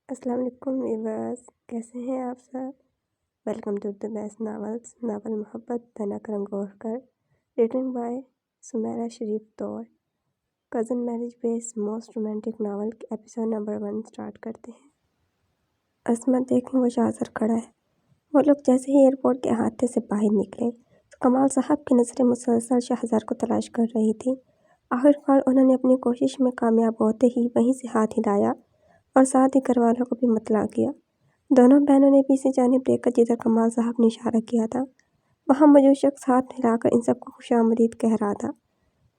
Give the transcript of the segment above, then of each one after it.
السلام علیکم ویورز، کیسے ہیں آپ سب؟ Welcome to the best novels, novel محبت تنک رنگورکر، ریٹن بائی سمیرہ شریف طور، cousin marriage based most romantic novel کے ایپیسوڈ نمبر 1 سٹارٹ کرتے ہیں۔ عصمت دیکھیں وہ شاہزر کھڑا ہے۔ وہ لوگ جیسے ہی ایئرپورٹ کے احاطے سے باہر نکلے تو کمال صاحب کی نظریں مسلسل شاہزر کو تلاش کر رہی تھیں۔ آخرکار انہوں نے اپنی کوشش میں کامیاب ہوتے ہی وہیں سے ہاتھ ہلایا اور ساتھ ہی گھر والوں کو بھی مطلع کیا۔ دونوں بہنوں نے پیچھے جانب دیکھ کر جدھر کمال صاحب نے اشارہ کیا تھا وہاں موجود شخص ہاتھ ہلا کر ان سب کو خوش آمدید کہہ رہا تھا۔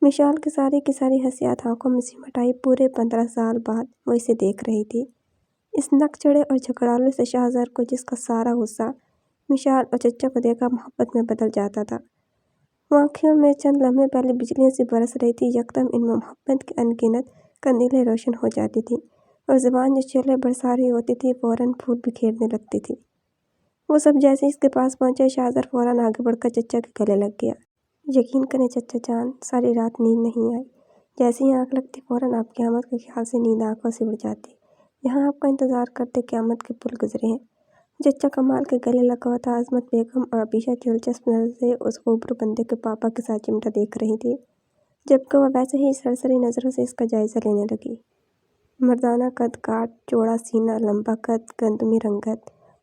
مشال کی ساری حسیات آنکھوں میں سمٹ آئی۔ پورے 15 سال بعد وہ اسے دیکھ رہی تھی، اس نک چڑھے اور جھگڑالو سے شاہزر کو، جس کا سارا غصہ مشال اور چچا کو دیکھا محبت میں بدل جاتا تھا۔ وہ آنکھوں میں چند لمحے پہلے بجلیاں سی برس رہی تھی، یکدم ان میں محبت کی ان گنت قندیلیں روشن ہو جاتی تھیں اور زبان جو شعلے برسا رہی ہوتی تھی فوراً پھول بکھیرنے لگتی تھی۔ وہ سب جیسے اس کے پاس پہنچے، شاہزر فوراً آگے بڑھ کر چچا کے گلے لگ گیا۔ یقین کریں چچا جان، ساری رات نیند نہیں آئی۔ جیسے ہی آنکھ لگتی فوراً آپ کی آمد کے خیال سے نیند آنکھوں سے اڑ جاتی۔ یہاں آپ کا انتظار کرتے قیامت کے پل گزرے ہیں۔ چچا کمال کے گلے لگا ہوا تھا۔ عصمت بیگم اور عبیشہ دلچسپ نظر سے اس خوبرو بندے کے پاپا کے ساتھ چمٹا دیکھ رہی تھی، جبکہ وہ ویسے ہی سرسری نظروں سے اس کا جائزہ لینے لگی۔ مردانہ قد کاٹ، چوڑا سینہ، لمبا قد، گندمی رنگت،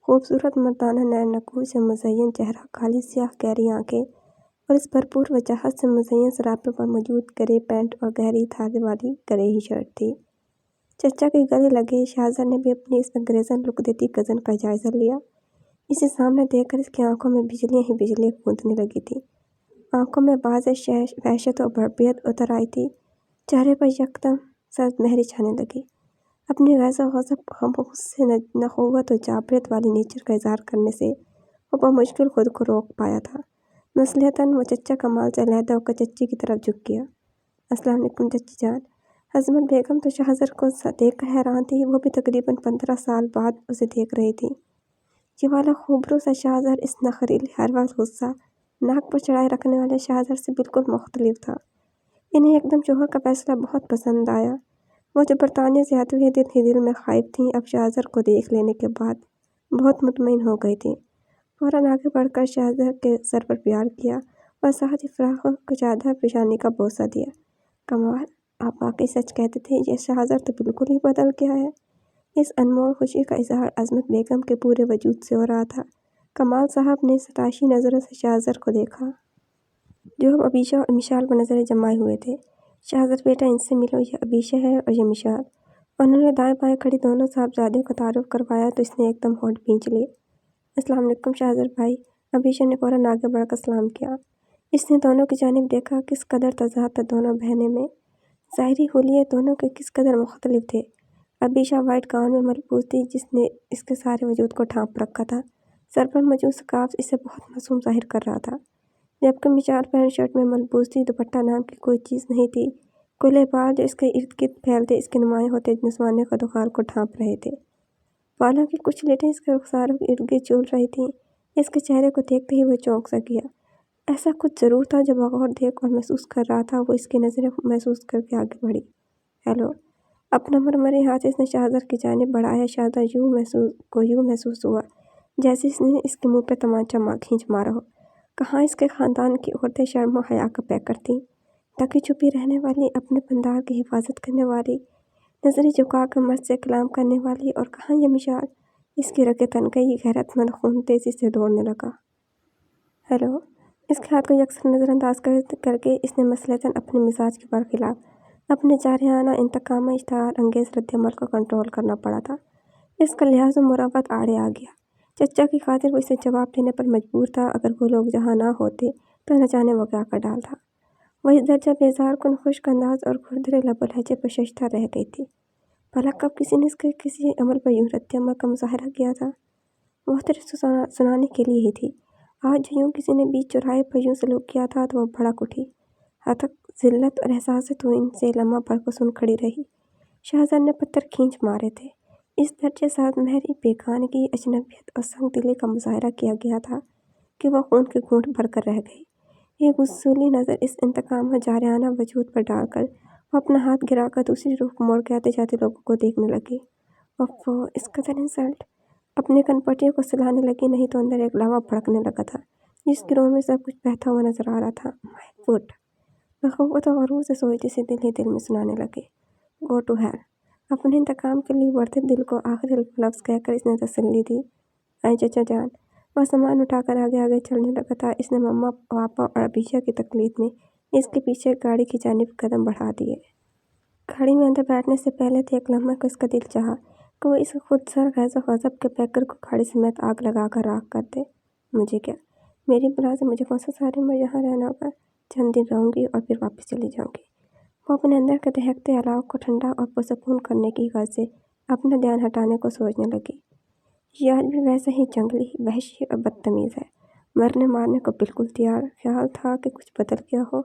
خوبصورت مردانہ نیر نقوش سے مزین چہرہ، کالی سیاہ گہری آنکھیں اور اس بھرپور وجاہت سے مزین سراپے پر موجود گرے پینٹ اور گہری تھالے والی گرے ہی شرٹ تھی۔ چچا کے گلے لگے، شاہزر نے بھی اپنی اس انگریزن لک دیتی کزن کا جائزہ لیا۔ اسے سامنے دیکھ کر اس کی آنکھوں میں بجلیاں ہی بجلیاں گونجنے لگی تھیں۔ آنکھوں میں واضح وحشت و بربریت اتر آئی تھی، چہرے پر یکدم سرد مہری چھانے لگی۔ اپنی غیظ و غضب، غم و غصے، نخوت و جابریت والی نیچر کا اظہار کرنے سے وہ بمشکل خود کو روک پایا تھا۔ مصلحتاً وہ چچا کمال سے علیحدہ ہو کر چچی کی طرف جھک گیا۔ السلام علیکم چچی جان۔ عصمت بیگم تو شاہزر کو دیکھ کر حیران تھی، وہ بھی تقریباً 15 سال بعد اسے دیکھ رہی تھی۔ یہ والا خوبرو سا شاہزر اس نخریلے، ہر وقت غصہ ناک پر چڑھائے رکھنے والے شاہزر سے بالکل مختلف تھا۔ انہیں ایک دم شوہر کا فیصلہ بہت پسند آیا۔ وہ جو برطانیہ سے آتے ہوئے دل ہی دل میں خائف تھیں، اب شاہزر کو دیکھ لینے کے بعد بہت مطمئن ہو گئی تھیں۔ فوراً آگے بڑھ کر شاہزر کے سر پر پیار کیا اور ساتھ ہی فراق و کشادہ پیشانی کا بوسہ دیا۔ کمال، آپ واقعی سچ کہتے تھے، یہ شاہزر تو بالکل ہی بدل گیا ہے۔ اس انمول خوشی کا اظہار عصمت بیگم کے پورے وجود سے ہو رہا تھا۔ کمال صاحب نے ستائشی نظروں سے شاہزر کو دیکھا، جو اب عبیشہ اور مشال پر نظریں جمائے ہوئے تھے۔ شاہزر بیٹا، ان سے ملو، یہ عبیشہ ہے اور یہ مشال۔ انہوں نے دائیں بائیں کھڑی دونوں صاحبزادیوں کا تعارف کروایا تو اس نے ایک دم ہونٹ بھینچ لیے۔ السلام علیکم شاہزر بھائی۔ عبیشہ نے فوراً آگے بڑھ کر سلام کیا۔ اس نے دونوں کی جانب دیکھا، کس قدر تضاد تھا دونوں بہنیں میں، ظاہری حلیے دونوں کے کس قدر مختلف تھے۔ عبیشہ وائٹ گاؤن میں ملبوس تھی جس نے اس کے سارے وجود کو ڈھانپ رکھا تھا، سر پر موجود سکارف اسے بہت معصوم ظاہر کر رہا تھا، جبکہ مشال پینٹ شرٹ میں ملبوس تھی۔ دوپٹہ نام کی کوئی چیز نہیں تھی، کھلے بال جو اس کے ارد گرد پھیلتے اس کے نمایاں ہوتے جسمانی قد و خال کو ڈھانپ رہے تھے۔ بالوں کی کچھ لٹیں اس کے رخساروں کے ارد گرد جھول رہی تھیں۔ اس کے چہرے کو دیکھتے ہی وہ چونک سا گیا۔ ایسا کچھ ضرور تھا جو بغور دیکھ اور محسوس کر رہا تھا۔ وہ اس کی نظریں محسوس کر کے آگے بڑھی۔ ہیلو۔ اپنا مرمری ہاتھ اس نے شاہزر کی جانب بڑھایا۔ شاہزر یوں محسوس ہوا جیسے اس نے اس کے منہ پہ تمانچہ کھینچ مارا ہو۔ کہاں اس کے خاندان کی عورتیں شرم و حیا کا پیکر تھیں، ڈھکی چھپی رہنے والی، اپنے پندار کی حفاظت کرنے والی، نظریں جھکا کر مرد سے کلام کرنے والی، اور کہاں یہ مشال، اس کی رگیں تن گئی، غیرت مند خون تیزی سے دوڑنے لگا۔ ہیلو۔ اس کے ہاتھ کو یکسر نظر انداز کر کے اس نے مصلحتاً اپنے مزاج کے برخلاف اپنے جارحانہ، انتقامی، اشتعال انگیز رد عمل کو کنٹرول کرنا پڑا تھا۔ اس کا لحاظ و مروت آڑے آ گیا۔ چچا کی خاطر وہ اسے جواب دینے پر مجبور تھا، اگر وہ لوگ جہاں نہ ہوتے تو نہ جانے وہ کیا کر ڈالتا۔ وہ اس درجہ بیزار کن خشک انداز اور کھردرے لب و لہجے پر ششدر رہ گئی تھی۔ بھلا کب کسی نے اس کے کسی عمل پر یوں رد عمل کا مظاہرہ کیا تھا؟ وہ صرف سنانے کے لیے ہی تھی۔ آج جو یوں کسی نے بیچ چوراہے پر یوں سلوک کیا تھا تو وہ بھڑک اٹھی۔ ہتک، ذلت اور احساس توہین سے لمحہ بھر کو سن کھڑی رہی۔ شاہزر نے پتھر کھینچ مارے تھے۔ اس درجے سرد مہری، بیگانگی، اجنبیت اور سنگ دلی کا مظاہرہ کیا گیا تھا کہ وہ خون کے گھونٹ بھر کر رہ گئی۔ ایک وصولی نظر اس انتقام و جارحانہ وجود پر ڈال کر وہ اپنا ہاتھ گرا کر دوسری رخ موڑ کے آتے جاتے لوگوں کو دیکھنے لگی ओफ़ो, इस कदर इंसल्ट। अपने कनपटियों को सुलाने लगी, नहीं तो अंदर एक लावा भड़कने लगा था जिसकी रोह में सब कुछ बहता हुआ नजर आ रहा था। My foot. बखौफ और गरूर से सोचती सी दिल ही दिल में सुनाने लगी, गो टू हेल। अपने इंतकाम के लिए बढ़ते दिल को आखिरी लफ्ज़ कहकर इसने तसल्ली दी। आई चचा जान। वह सामान उठाकर आगे आगे चलने लगा था। इसने मम्मा पापा और अभिषा की तकलीफ में इसके पीछे गाड़ी की जानिब कदम बढ़ा दिए। गाड़ी में अंदर बैठने से पहले थे एक लम्हे को इसका दिल चाहा कि वो इस खुद सर गैज़ गज़ब के पैकर को गाड़ी समेत आग लगा कर राख कर दे। मुझे क्या, मेरी बला से मुझे कौन सा सारी उम्र यहाँ रहना होगा। चंद दिन रहूँगी और फिर वापस चली जाऊँगी। वो अपने अंदर के दहकते अलाव को ठंडा और पुरसकून करने की गर्ज से अपना ध्यान हटाने को सोचने लगी। ये आज भी वैसा ही जंगली, वहशी और बदतमीज़ है। मरने मारने को बिल्कुल तैयार। ख्याल था कि कुछ बदल गया हो।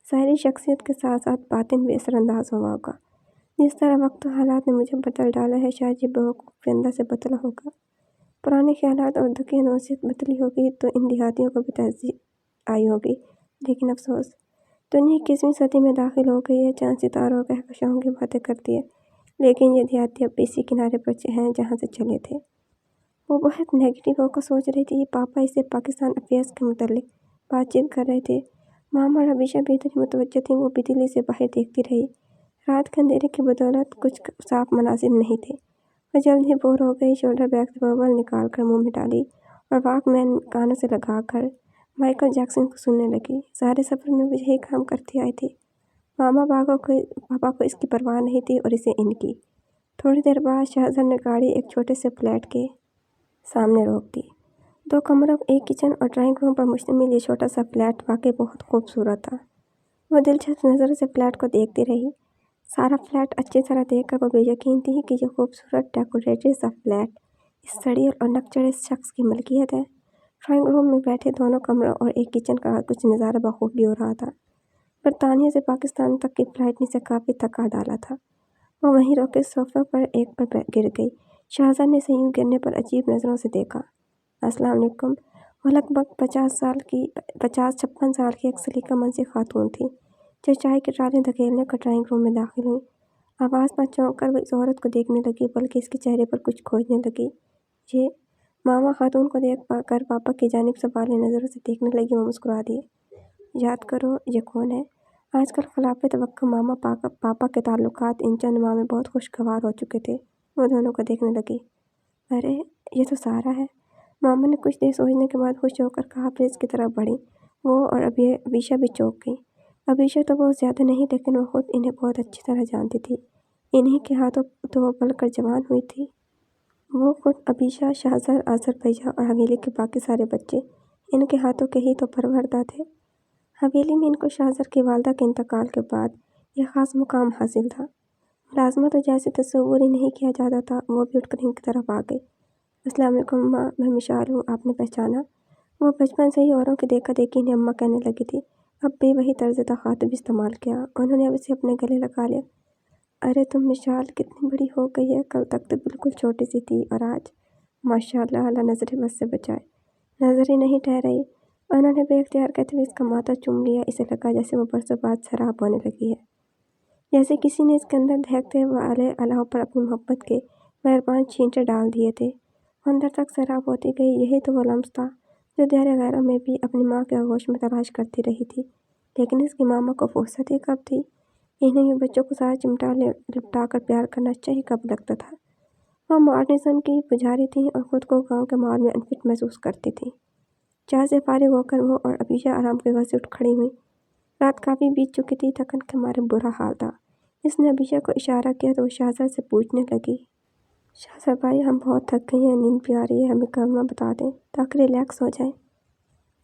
सारी शख्सियत के साथ साथ बातिन भी असरअंदाज हुआ होगा। जिस तरह वक्त और हालात ने मुझे बदल डाला है, शायद ये बेवकूफ़ अंदर से बदला होगा। पुराने ख्यालात और दुखी नौसियत बदली होगी तो इन देहातियों को भी तहज़ीब आई होगी। लेकिन अफसोस, दुनिया 21वीं सदी में दाखिल हो गई है। चांद सितारों और कहकशाओं की बातें करती है, लेकिन ये देहाती अब भी इसी किनारे पर हैं जहाँ से चले थे। वो बहुत नेगेटिव होकर सोच रही थी। पापा इससे पाकिस्तान अफेयर्स के मुतालिक बातचीत कर रहे थे। मामा और हमेशा भी इतनी मुतवज्जो थी, वो बिजली से बाहर देखती रही। रात के अंधेरे की बदौलत कुछ साफ मनासिर नहीं थे। वह जल्द ही बोर हो गई। शोल्डर बैग से बबल निकाल कर मुँह में डाली और वॉकमैन कानों से लगा कर माइकल जैक्सन को सुनने लगी। सारे सफ़र में वो यही काम करती आई थी। पापा को इसकी परवाह नहीं थी और इसे इनकी। थोड़ी देर बाद शहज़ाद ने गाड़ी एक छोटे से फ्लैट के सामने रोक दी। 2 कमरों, एक किचन और ड्राइंग रूम पर मुश्तमिल ये छोटा सा फ्लैट वाकई बहुत खूबसूरत था। वह दिलचस्प नज़रों से फ्लैट को देखती रही। सारा फ्लैट अच्छी तरह देखकर वो बेयकीन थी कि यह खूबसूरत डेकोरेटेड सा फ्लैट इस सड़ियल और नकचढ़े शख्स की मलकियत है। ड्राइंग रूम में बैठे दोनों कमरों और एक किचन का कुछ नज़ारा बखूबी हो रहा था। बरतानिया से पाकिस्तान तक की फ्लाइट ने इसे काफ़ी थका डाला था। वह वहीं रोके सोफे पर एक पर गिर गई। शहज़ाद ने इसे यूं गिरने पर अजीब नज़रों से देखा। अस्सलाम वालेकुम। वह लगभग 50-56 साल की एक सलीका मंसी खातून थी जो चाय की ट्राली धकेलने कर ड्राइंग रूम में दाखिल हुई। आवाज़ पर चौंक कर वह इस औरत को देखने लगी, बल्कि इसके चेहरे पर कुछ खोजने लगी। ये मामा खातून को देख कर पापा की जानिब सवालिया नज़रों से देखने लगी। वो मुस्कुरा दिए। याद करो, ये कौन है? आजकल खिलाफ़े तवक्को मामा पापा के ताल्लुकात इन चंद माह में बहुत खुशगवार हो चुके थे। वो दोनों को देखने लगी। अरे, ये तो सारा है। मामा ने कुछ देर सोचने के बाद खुश होकर कहा, फिर इसकी तरफ बढ़ी। वो और अबीशा भी चौंक गई। अबीशा तो बहुत ज़्यादा नहीं, लेकिन वो खुद इन्हें बहुत अच्छी तरह जानती थी। इन्हीं के हाथों तो वो पलकर जवान हुई थी। वो खुद अबीशा, शहज़ाद, आसर भैया और हवेली के बाकी सारे बच्चे इनके हाथों के ही तो परवरदा थे। हवेली में इनको शहज़ाद की वालदा के इंतकाल के बाद यह ख़ास मुकाम हासिल था। मुलाज़मत तो जैसे तस्वुर ही नहीं किया जाता था। वो भी उठकर इनकी तरफ आ गई। अस्सलाम वालेकुम अम्मा, मैं मिशाल हूँ, आपने पहचाना? वो बचपन से ही औरों की देखा देखी इन्हें अम्मा कहने लगी थी। अब भी वही तर्ज तखातुब इस्तेमाल किया। उन्होंने अब इसे अपने गले लगा लिया। अरे तुम मिशाल, कितनी बड़ी हो गई है। कल तक तो बिल्कुल छोटी सी थी और आज माशाअल्लाह, अल्लाह नज़रें बस से बचाए। नज़र ही नहीं ठहराई। उन्होंने बेख्तियार कहते हुए इसका माथा चूम लिया। इसे लगा जैसे वो बरसों बाद शराब होने लगी है, जैसे किसी ने इसके अंदर दहकते वाले अलाव पर अपनी मोहब्बत के मेहरबान छींटे डाल दिए थे। अंदर तक शराब होती गई। यही तो वो लम्स था जो दहर गैरों में भी अपनी माँ के आगोश में तलाश करती रही थी। लेकिन इसकी मामा को फुर्सत ही कब थी। इन्हें यूँ बच्चों को सारा चिमटा लिपटा कर प्यार करना अच्छा ही कब लगता था। वह मॉडर्निज्म की पुजारी थी और ख़ुद को गाँव के माहौल में अनफिट महसूस करती थी। चाय से फारिग होकर वो और अबीशा आराम के घर से उठ खड़ी हुई। रात काफ़ी बीत चुकी थी। थकन के मारे बुरा हाल था। इसने अबीशा को इशारा किया तो वो शहज़ाद से पूछने लगी, शहज़ाद भाई, हम बहुत थक गए हैं, नींद भी आ रही है, हमें कमरा बता दें ताकि रिलैक्स हो जाए।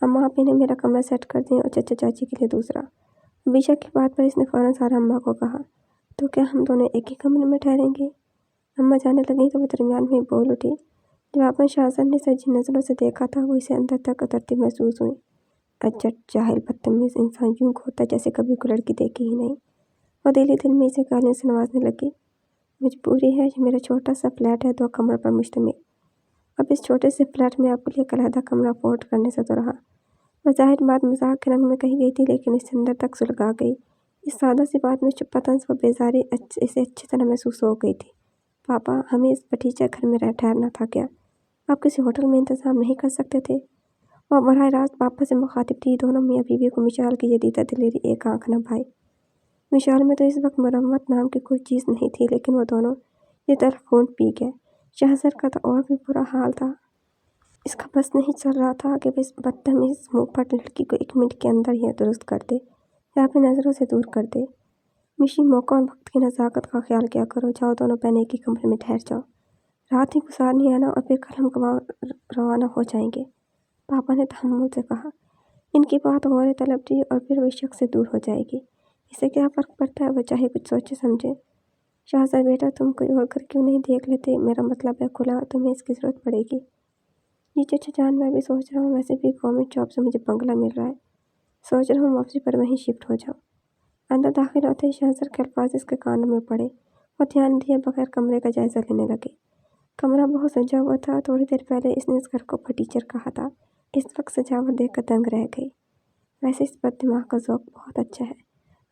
अम्मा, आप इन्हें मेरा कमरा सेट कर दें और चचा चाची के लिए दूसरा। अबीशा की बात पर इसने फ़ौरन सारा अम्मा को कहा, तो क्या हम दोनों एक ही कमरे में ठहरेंगे? अम्मा जाने लगी तो वो दरमियान में बोल उठी। जवाबन शहज़ाद ने सजी नज़रों से देखा था। वो इसे अंदर तक उतरती महसूस हुई। अज्जट, जाहिल, बदतमीज़ इंसान, यूँ होता जैसे कभी कोई लड़की देखी ही नहीं। वो दिल ही दिल में इसे गालियों से नवाजने लगी। मजबूरी है, ये मेरा छोटा सा फ्लैट है, 2 कमरों पर मुश्तमिल। अब इस छोटे से फ्लैट में आपके लिए एक अलहदा कमरा अफोर्ड करने से तो रहा। ज़ाहिर बात मजाक के रंग में कही गई थी, लेकिन इसे अंदर तक सुलगा गई। इस सादा सी बात में चुप्पा तंज व बेजारी इसे अच्छी तरह महसूस हो गई थी। पापा, हमें इस फटीचर घर में ठहरना था क्या? आप किसी होटल में इंतज़ाम नहीं कर सकते थे? वह बरह रास्त पापा से मुखातिब थी। दोनों मियाँ बीवी को मिशाल की ये दीदा दिलेरी एक आंख न भाई। मिशाल में तो इस वक्त मरम्मत नाम की कोई चीज़ नहीं थी, लेकिन वो दोनों ये तल्ख खून पी गए। शहज़र का तो और भी बुरा हाल था। इसका बस नहीं चल रहा था कि वह इस बदतमीज़ मुंहफट लड़की को 1 मिनट के अंदर ही दुरुस्त कर दे या अपनी नज़रों से दूर कर दे। मिशी, मौका और वक्त की नज़ाकत का ख्याल किया करो। जाओ, दोनों बहन एक ही कमरे में ठहर जाओ। रात ही गुजारनी है ना, और फिर कल हम रवाना हो जाएंगे, पापा ने तहम्मुल से कहा। इनकी बात गौर तलब थी और फिर वह शक से दूर हो जाएगी। इससे क्या फ़र्क पड़ता है, वो चाहे कुछ सोचे समझे। शाहज़ाद बेटा, तुम कोई और घर क्यों नहीं देख लेते? मेरा मतलब है खुला, तुम्हें इसकी ज़रूरत पड़ेगी। जी चाचा जान, मैं भी सोच रहा हूँ। वैसे भी गवर्नमेंट जॉब से मुझे बंगला मिल रहा है। सोच रहा हूँ वापसी पर वहीं शिफ्ट हो जाऊँ। अंदर दाखिल होते ही शहज़र के अल्फाज इसके कानों में पड़े। वो ध्यान दिए बगैर कमरे का जायज़ा लेने लगे। कमरा बहुत सजा हुआ था। थोड़ी देर पहले इसने इस घर को फटीचर कहा था। इस वक्त सजावट देखकर दंग रह गई। वैसे इस पर दिमाग का ज़ौक़ बहुत अच्छा है।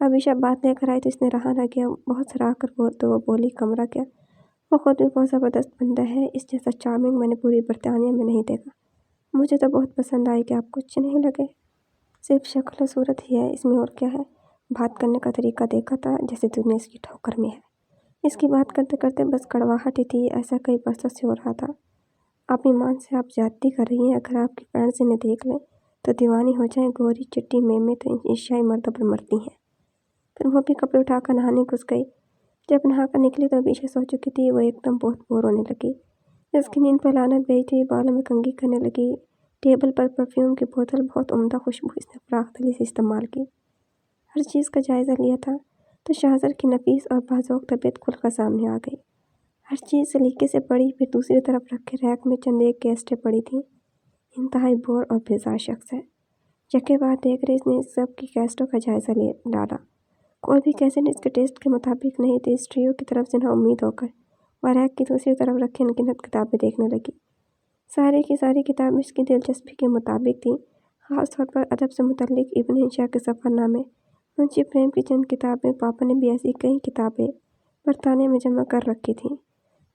अभी बात लेकर आई तो इसने रहा न गया। बहुत सराह कर तो वो बोली, कमरा क्या, वो खुद भी बहुत ज़बरदस्त बंदा है। इस जैसा चार्मिंग मैंने पूरी बरतानिया में नहीं देखा। मुझे तो बहुत पसंद आई। कि आप कुछ नहीं लगे? सिर्फ शक्ल और सूरत ही है, इसमें और क्या है? बात करने का तरीका देखा था, जैसे दुनिया इसकी ठोकर में है। इसकी बात करते करते बस कड़वाहट ही थी, ऐसा कई बरसों से हो रहा था। आप ईमान से आप ज्यादती कर रही हैं। अगर आपकी फ्रेंड्स इन्हें देख लें तो दीवानी हो जाएं। गोरी चिट्टी मेमे तो इन एशियाई मर्दों पर मरती हैं। फिर वो भी कपड़े उठाकर नहाने घुस गई। जब नहाकर निकली तो अबीशा सो चुकी थी। वो एकदम बहुत बोर होने लगी। इसकी नींद पर लानत गई थी। बालों में कंघी करने लगी। टेबल पर परफ्यूम की बोतल, बहुत उम्दा खुशबू, इसने फराख दिली से इस्तेमाल की। हर चीज़ का जायज़ा लिया था तो शाहज़र की नफीस और बाज़ौक़ तबीयत खुलकर सामने आ गई। हर चीज़ सलीके से पड़ी। फिर दूसरी तरफ रखे रैक में चंद एक कैसेटें पड़ी थीं। इंतहाई बोर और बेजार शख्स है। यके बाद देख रहे इसने इस सब की कैसेटों का जायज़ा डाला। कोई भी कैसेट इसके टेस्ट के मुताबिक नहीं थी। इस ट्रियो की तरफ से ना उम्मीद होकर वह रैक की दूसरी तरफ रखी अनगिनत किताबें देखने लगी। सारी की सारी किताबें इसकी दिलचस्पी के मुताबिक थीं। ख़ास तौर पर अदब से मुतल्लिक इब्न हिशाम के सफ़रनामे, मुंशी प्रेम की चंद किताबें। पापा ने भी ऐसी कई किताबें बरतानिया में जमा कर रखी थीं।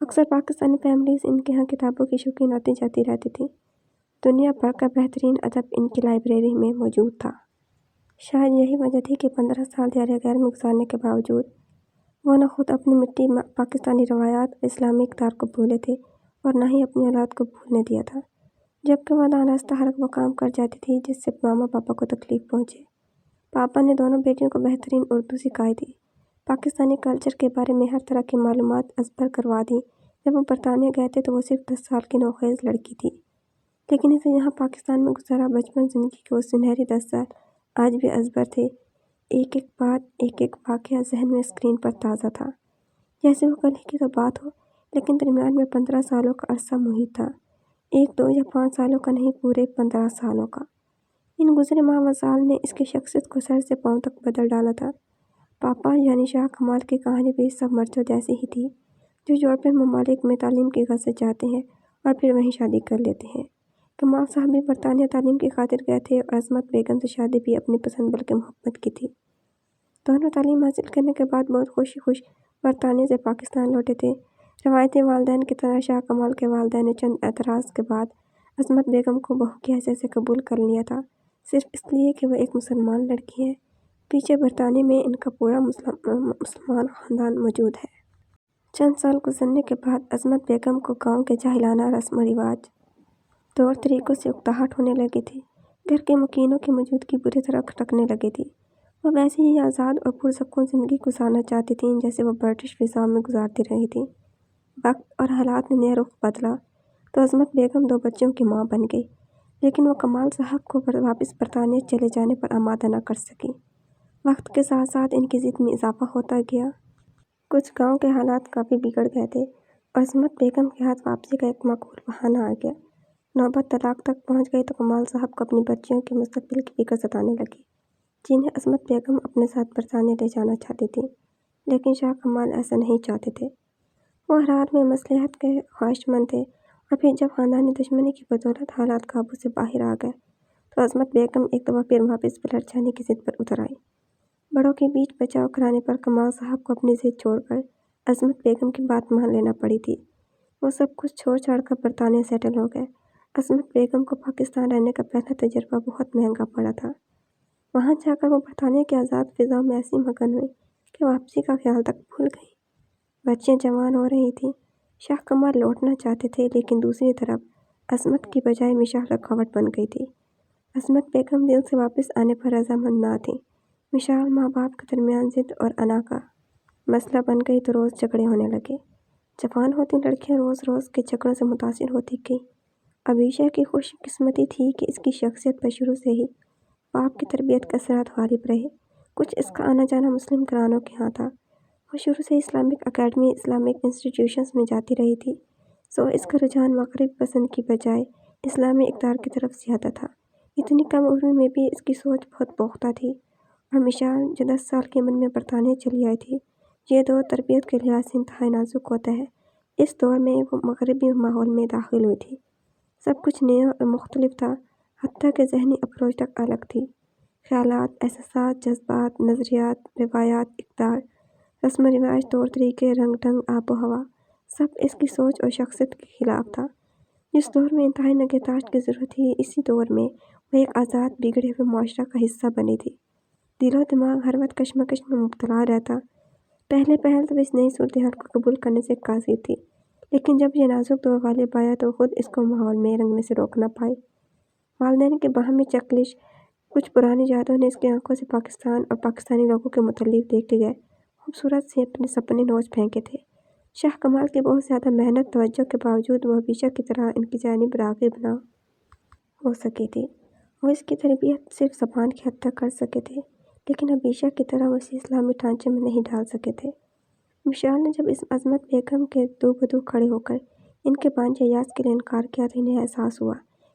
अक्सर पाकिस्तानी फैमिलीज़ इनके यहाँ किताबों की शौकीन आती जाती रहती थी। दुनिया भर का बेहतरीन अदब इनकी लाइब्रेरी में मौजूद था। शायद यही वजह थी कि 15 साल दियारे गैर में गुजारने के बावजूद वो न खुद अपनी मिट्टी पाकिस्तानी रवायात इस्लामी इक़दार को भूले थे और न ही अपनी औलाद को भूलने दिया था। जबकि वह दानिस्ता हर वो काम कर जाती थी जिससे मामा पापा को तकलीफ़ पहुँचे। पापा ने दोनों बेटियों को बेहतरीन उर्दू सिखाई थी। पाकिस्तानी कल्चर के बारे में हर तरह की मालूमात अज़बर करवा दी। जब वो बरतानिया गए थे तो वो सिर्फ 10 साल की नौखेज़ लड़की थी, लेकिन इसे यहाँ पाकिस्तान में गुजारा बचपन ज़िंदगी के वो सुनहरी 10 साल आज भी अज़बर थे। एक एक बात, एक एक वाक़या ज़हन में स्क्रीन पर ताज़ा था, जैसे वो कल ही की तो बात हो, लेकिन दरमियान में 15 सालों का अरसा मुहित था। 1, 2 या 5 सालों का नहीं, पूरे 15 सालों का। इन गुज़रे माह व साल ने इसकी शख्सियत को सर से पाँव तक बदल डाला था। पापा यानी शाह कमाल की कहानी भी सब मर्दों जैसी ही थी, जो यूरोपियन ममालिक में तालीम की गरज से जाते हैं और फिर वहीं शादी कर लेते हैं। कमाल साहब भी बरतानिया तालीम की खातिर गए थे और अज़मत बेगम से शादी भी अपनी पसंद बल्कि मोहब्बत की थी। दोनों तालीम हासिल करने के बाद बहुत खुश बरतानिया से पाकिस्तान लौटे थे। रवायती वालदैन की तरह शाह कमाल के वालदैन ने चंद एतराज़ के बाद अज़मत बेगम को बहू की हैसियत से कबूल कर लिया था, सिर्फ इसलिए कि वह एक मुसलमान लड़की है। पीछे बरतानिया में इनका पूरा मुसलमान ख़ानदान मौजूद है। चंद साल गुजरने के बाद अज़मत बेगम को गाँव के जाहिलाना रस्म व रिवाज, तौर तरीक़ों से उकताहट होने लगी थी। घर के मुकीनों की मौजूदगी बुरी तरह खटकने लगी थी। वह वैसे ही आज़ाद और पुरसुकून ज़िंदगी गुजारना चाहती थीं जैसे वह ब्रिटिश फ़िज़ा में गुजारती रही थी। वक्त और हालात ने नया रुख बदला तो अज़मत बेगम 2 बच्चों की माँ बन गई, लेकिन वो कमाल साहब को वापस बरतानिया चले जाने पर आमादा न कर सकी। वक्त के साथ साथ इनकी ज़िद में इजाफा होता गया। कुछ गांव के हालात काफ़ी बिगड़ गए थे और अज़मत बेगम के हाथ वापसी का एक माकूल बहाना आ गया। नौबत तलाक तक पहुंच गई तो कमाल साहब को अपनी बच्चियों के मुस्तकबिल की फिक्र सताने लगी, जिन्हें अज़मत बेगम अपने साथ बरतानिया ले जाना चाहती थी, लेकिन शाह कमाल ऐसा नहीं चाहते थे। वो हर हाल में मसलहत के ख्वाहिशमंद थे और फिर जब ख़ानदानी दुश्मनी की बदौलत हालात काबू से बाहर आ गए तो अज़मत बेगम एक दफ़ा फिर वापस पलट जाने की ज़िद पर उतर आई। बड़ों के बीच बचाव कराने पर कमाल साहब को अपनी ज़िद छोड़कर عصمت بیگم کی بات مان لینا پڑی تھی۔ وہ سب کچھ چھوڑ چھاڑ کر برطانیہ سیٹل ہو گئے۔ عصمت بیگم کو پاکستان رہنے کا پہلا تجربہ بہت مہنگا پڑا تھا۔ وہاں جا کر وہ برطانیہ کی آزاد فضاؤں میں ایسی مگن ہوئی کہ واپسی کا خیال تک بھول گئی۔ بچیاں جوان ہو رہی تھیں۔ شاہ کمال لوٹنا چاہتے تھے، لیکن دوسری طرف عصمت کی بجائے مشال رکاوٹ بن گئی تھی۔ عصمت بیگم دل سے واپس آنے پر رضامند نہ تھیں۔ مشال ماں باپ کے درمیان ضد اور انا کا مسئلہ بن گئی تو روز جھگڑے ہونے لگے۔ جوان ہوتی لڑکیاں روز روز کے جھگڑوں سے متاثر ہوتی گئیں۔ عبیشہ کی خوش قسمتی تھی کہ اس کی شخصیت پر شروع سے ہی باپ کی تربیت کے اثرات غالب رہے۔ کچھ اس کا آنا جانا مسلم گھرانوں کے ہاں تھا۔ وہ شروع سے اسلامک اکیڈمی، اسلامک انسٹیٹیوشنز میں جاتی رہی تھی، سو اس کا رجحان مغرب پسند کی بجائے اسلامی اقدار کی طرف زیادہ تھا۔ اتنی کم عمر میں بھی اس کی سوچ بہت پختہ تھی۔ اور مشال جو 10 سال کی عمر میں برطانیہ چلی آئی تھی، یہ دور تربیت کے لحاظ سے انتہائی نازک ہوتا ہے۔ اس دور میں وہ مغربی ماحول میں داخل ہوئی تھی۔ سب کچھ نیا اور مختلف تھا، حتیٰ کہ ذہنی اپروچ تک الگ تھی۔ خیالات، احساسات، جذبات، نظریات، روایات، اقدار، رسم و رواج، طور طریقے، رنگ ڈھنگ، آب و ہوا، سب اس کی سوچ اور شخصیت کے خلاف تھا۔ جس دور میں انتہائی نگہداشت کی ضرورت تھی، اسی دور میں وہ ایک آزاد بگڑے ہوئے معاشرہ کا حصہ بنی تھی۔ دل و دماغ ہر وقت کشمکش میں مبتلا رہتا۔ پہلے تو اس نئی صورتحال کو قبول کرنے سے قاصر تھی، لیکن جب یہ نازک دور غالب آیا تو خود اس کو ماحول میں رنگنے سے روک نہ پائی۔ والدین کے باہمی چکلش، کچھ پرانی یادوں نے اس کی آنکھوں سے پاکستان اور پاکستانی لوگوں کے متعلق دیکھے گئے خوبصورت سے اپنے سپنے نوچ پھینکے تھے۔ شاہ کمال کی بہت زیادہ محنت توجہ کے باوجود وہ عبیشہ کی طرح ان کی جانب راغب نہ ہو سکی تھی۔ وہ اس کی تربیت صرف زبان کی حد تک کر سکے تھے، لیکن عبیشہ کی طرح وہ اسے اسلامی ڈھانچے میں نہیں ڈال سکے تھے۔ مشال نے جب اس عصمت بیگم کے دو بدو کھڑے ہو کر ان کے بانجے ایاز کے لیے انکار کیا تو انہیں احساس ہوا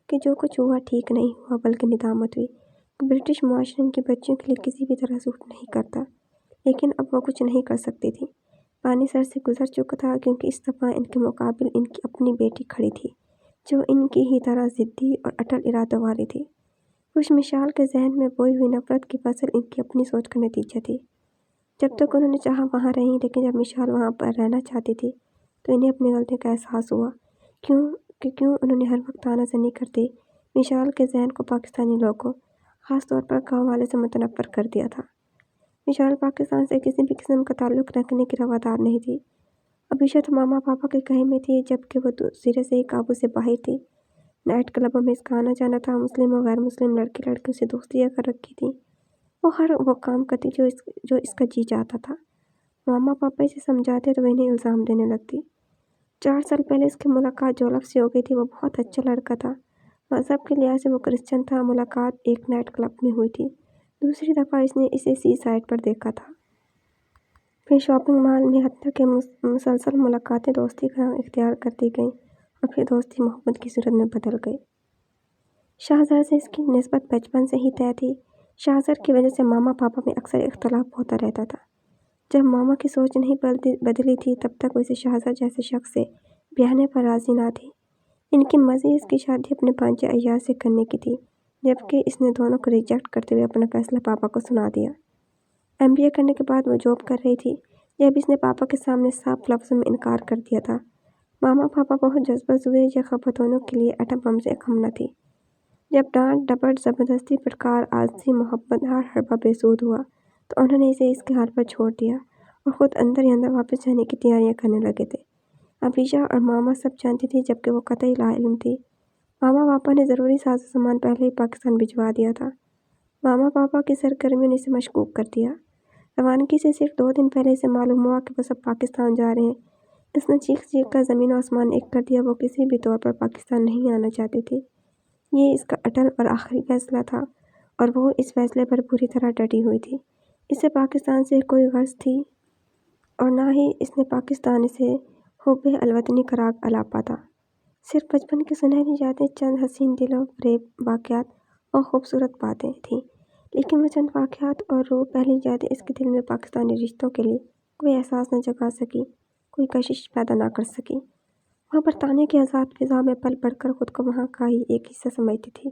کہ جو کچھ ہوا ٹھیک نہیں ہوا، بلکہ ندامت ہوئی کہ برٹش معاشرے ان کی بچیوں کے لیے کسی بھی طرح سوٹ نہیں کرتا۔ لیکن اب وہ کچھ نہیں کر سکتی تھی۔ پانی سر سے گزر چکا تھا، کیونکہ اس دفعہ ان کے مقابل ان کی اپنی بیٹی کھڑی تھی، جو ان کی ہی طرح ضدی اور اٹل ارادوں والی تھی۔ خوش مشال کے ذہن میں بوئی ہوئی نفرت کی فصل ان کی اپنی سوچ کا نتیجہ تھی۔ جب تک انہوں نے چاہا وہاں رہیں، لیکن جب مشال وہاں پر رہنا چاہتی تھی تو انہیں اپنی غلطی کا احساس ہوا۔ کیوں انہوں نے ہر وقت تانا زنی کرتی مشال کے ذہن کو پاکستانی لوگوں، خاص طور پر گاؤں والے سے متنفر کر دیا تھا۔ مشال پاکستان سے کسی بھی قسم کا تعلق رکھنے کی روادار نہیں تھی۔ عبیشہ تو ماما پاپا کے کہے میں تھی، جبکہ وہ سرے سے ہی قابو سے باہر تھی۔ نائٹ کلبوں میں اس کا آنا جانا تھا، مسلم و غیر مسلم لڑکے لڑکیوں سے دوستیاں کر رکھی تھی۔ وہ کام کرتی جو اس کا جی چاہتا تھا۔ ماما پاپا اسے سمجھاتے تو وہ انہیں الزام دینے لگتی۔ 4 سال پہلے اس کی ملاقات جولف سے ہو گئی تھی۔ وہ بہت اچھا لڑکا تھا۔ مذہب کے لحاظ سے وہ کرسچن تھا۔ ملاقات ایک نائٹ کلب میں ہوئی تھی۔ دوسری دفعہ اس نے اسے سی سائڈ پر دیکھا تھا۔ پھر شاپنگ مال میں، حتیٰ کہ مسلسل ملاقاتیں دوستی کا رنگ اختیار کرتی گئیں اور پھر دوستی محبت کی صورت میں بدل گئی۔ شاہزر سے اس کی نسبت بچپن سے ہی طے تھی۔ شاہزر کی وجہ سے ماما پاپا میں اکثر اختلاف ہوتا رہتا تھا۔ جب ماما کی سوچ نہیں بدلی تھی، تب تک وہ اسے شاہزر جیسے شخص سے بیاہنے پر راضی نہ تھی۔ ان کی مرضی اس کی شادی اپنے بانجے ایاز سے کرنے کی تھی، جبکہ اس نے دونوں کو ریجیکٹ کرتے ہوئے اپنا فیصلہ پاپا کو سنا دیا۔ MBA کرنے کے بعد وہ جاب کر رہی تھی جب اس نے پاپا کے سامنے صاف لفظوں میں انکار کر دیا تھا۔ ماما پاپا بہت جذبہ ہوئے، یہ خبر دونوں کے لیے ایٹم بم سے کم نہ تھی۔ جب ڈانٹ ڈپٹ، زبردستی، پھٹکار، عاجزی، محبت، ہر حربہ بے سود ہوا تو انہوں نے اسے اس کے حال پر چھوڑ دیا اور خود اندر ہی اندر واپس جانے کی تیاریاں کرنے لگے تھے۔ عبیشہ اور ماما سب جانتی تھی، جبکہ وہ قطعی لا علم تھی۔ ماما پاپا نے ضروری ساز و سامان پہلے ہی پاکستان بھجوا دیا تھا۔ ماما پاپا کی سرگرمیوں نے اسے مشکوک کر دیا۔ روانگی سے صرف 2 دن پہلے اسے معلوم ہوا کہ وہ سب پاکستان جا رہے ہیں۔ اس نے چیخ کر زمین و آسمان ایک کر دیا۔ وہ کسی بھی طور پر پاکستان نہیں آنا چاہتی تھی۔ یہ اس کا اٹل اور آخری فیصلہ تھا اور وہ اس فیصلے پر پوری طرح ڈٹی ہوئی تھی۔ اسے پاکستان سے کوئی غرض تھی اور نہ ہی اس نے پاکستان سے حب الوطنی کا راگ الاپا تھا۔ صرف بچپن کی سنہری یادیں، چند حسین دل و فریب واقعات اور خوبصورت باتیں تھیں، لیکن وہ چند واقعات اور روح پہلی یادیں اس کے دل میں پاکستانی رشتوں کے لیے کوئی احساس نہ جگا سکی، کوئی کشش پیدا نہ کر سکی۔ وہ برطانیہ کی آزاد فضا میں پل بڑھ کر خود کو وہاں کا ہی ایک حصہ سمجھتی تھی،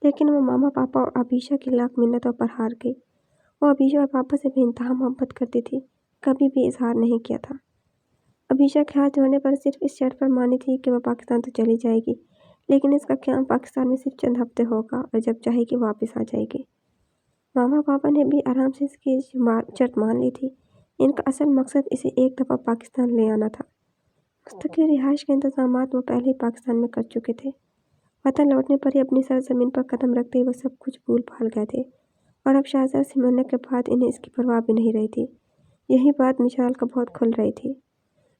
لیکن وہ ماما پاپا اور عبیشہ کی لاکھ منتوں پر ہار گئی۔ وہ عبیشہ اور پاپا سے بے انتہا محبت کرتی تھی، کبھی بھی اظہار نہیں کیا تھا۔ अभीशा के हाथ जोड़ने पर सिर्फ इस शर्त पर मानी थी कि वह पाकिस्तान तो चली जाएगी, लेकिन इसका क़याम पाकिस्तान में सिर्फ चंद हफ्ते होगा और जब चाहेगी वापस आ जाएगी। मामा पापा ने भी आराम से इसकी शर्त मान ली थी। इनका असल मकसद इसे एक दफ़ा पाकिस्तान ले आना था। मुस्तकिल रिहाइश के इंतज़ामात वो पहले ही पाकिस्तान में कर चुके थे। वतन लौटने पर ही अपनी सरज़मीन पर कदम रखते ही वो सब कुछ भूल भाल गए थे और अब शाहज़ाद से मिलने के बाद इन्हें इसकी परवाह भी नहीं रही थी। यही बात मिशाल को बहुत खुल रही थी।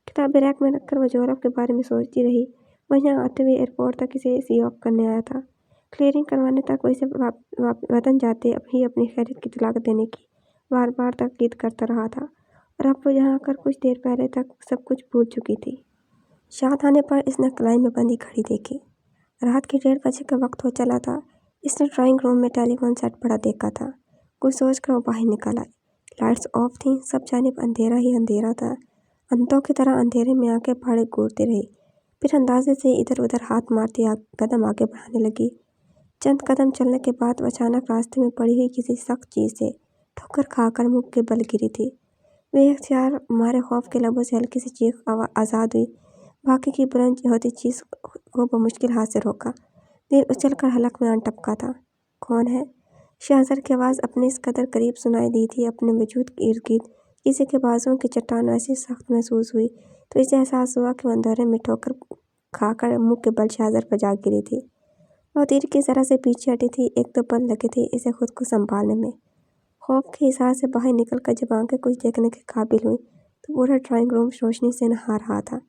किताबें रैक में रखकर वह जोरब के बारे में सोचती रही। वह यहाँ आते हुए एयरपोर्ट तक इसे सी-ऑफ करने आया था। क्लियरिंग करवाने तक वह इसे वतन जाते ही अपनी खैरियत की तलाक देने की बार बार ताकीद करता रहा था और अब वो यहाँ आकर कुछ देर पहले तक सब कुछ भूल चुकी थी। शाद आने पर इसने कलाई में बंधी घड़ी देखी। रात के 1:30 बजे का वक्त हो चला था। इसने ड्राइंग रूम में टेलीफोन सेट पड़ा देखा था। कुछ सोचकर वो बाहर निकल आई। लाइट्स ऑफ थीं, सब जानिब अंधेरा ही अंधेरा था। अंधों की तरह अंधेरे में आंखें फाड़े घूरती रही, फिर अंदाजे से इधर उधर हाथ मारती कदम आगे बढ़ाने लगी। चंद कदम चलने के बाद अचानक रास्ते में पड़ी हुई किसी सख्त चीज़ से ठोकर खाकर मुँह के बल गिरी थी। बेख्तियार मारे खौफ के लबों से हल्की सी चीख आज़ाद हुई। बाकी की बुलंद होती चीज़ को बमुश्किल हाथ से रोका। दिल उछल कर हलक में आन टपका था। कौन है? शाहज़ाद की आवाज़ अपने इस कदर करीब सुनाई दी थी, अपने वजूद के इर्द गिर्द किसी के बाजुओं की चट्टान ऐसी सख्त महसूस हुई तो इसे एहसास हुआ कि वह अंधेरे में ठोकर खाकर मुँह के बल शाहज़ाद पर जा गिरी थी। वह तीर की तरह से पीछे हटी थी। एक तो पल लगे थे इसे खुद को संभालने में। खौफ के हिसार से बाहर निकलकर जब आंखें कुछ देखने के काबिल हुई तो पूरा ड्राइंग रूम रोशनी से नहा रहा था।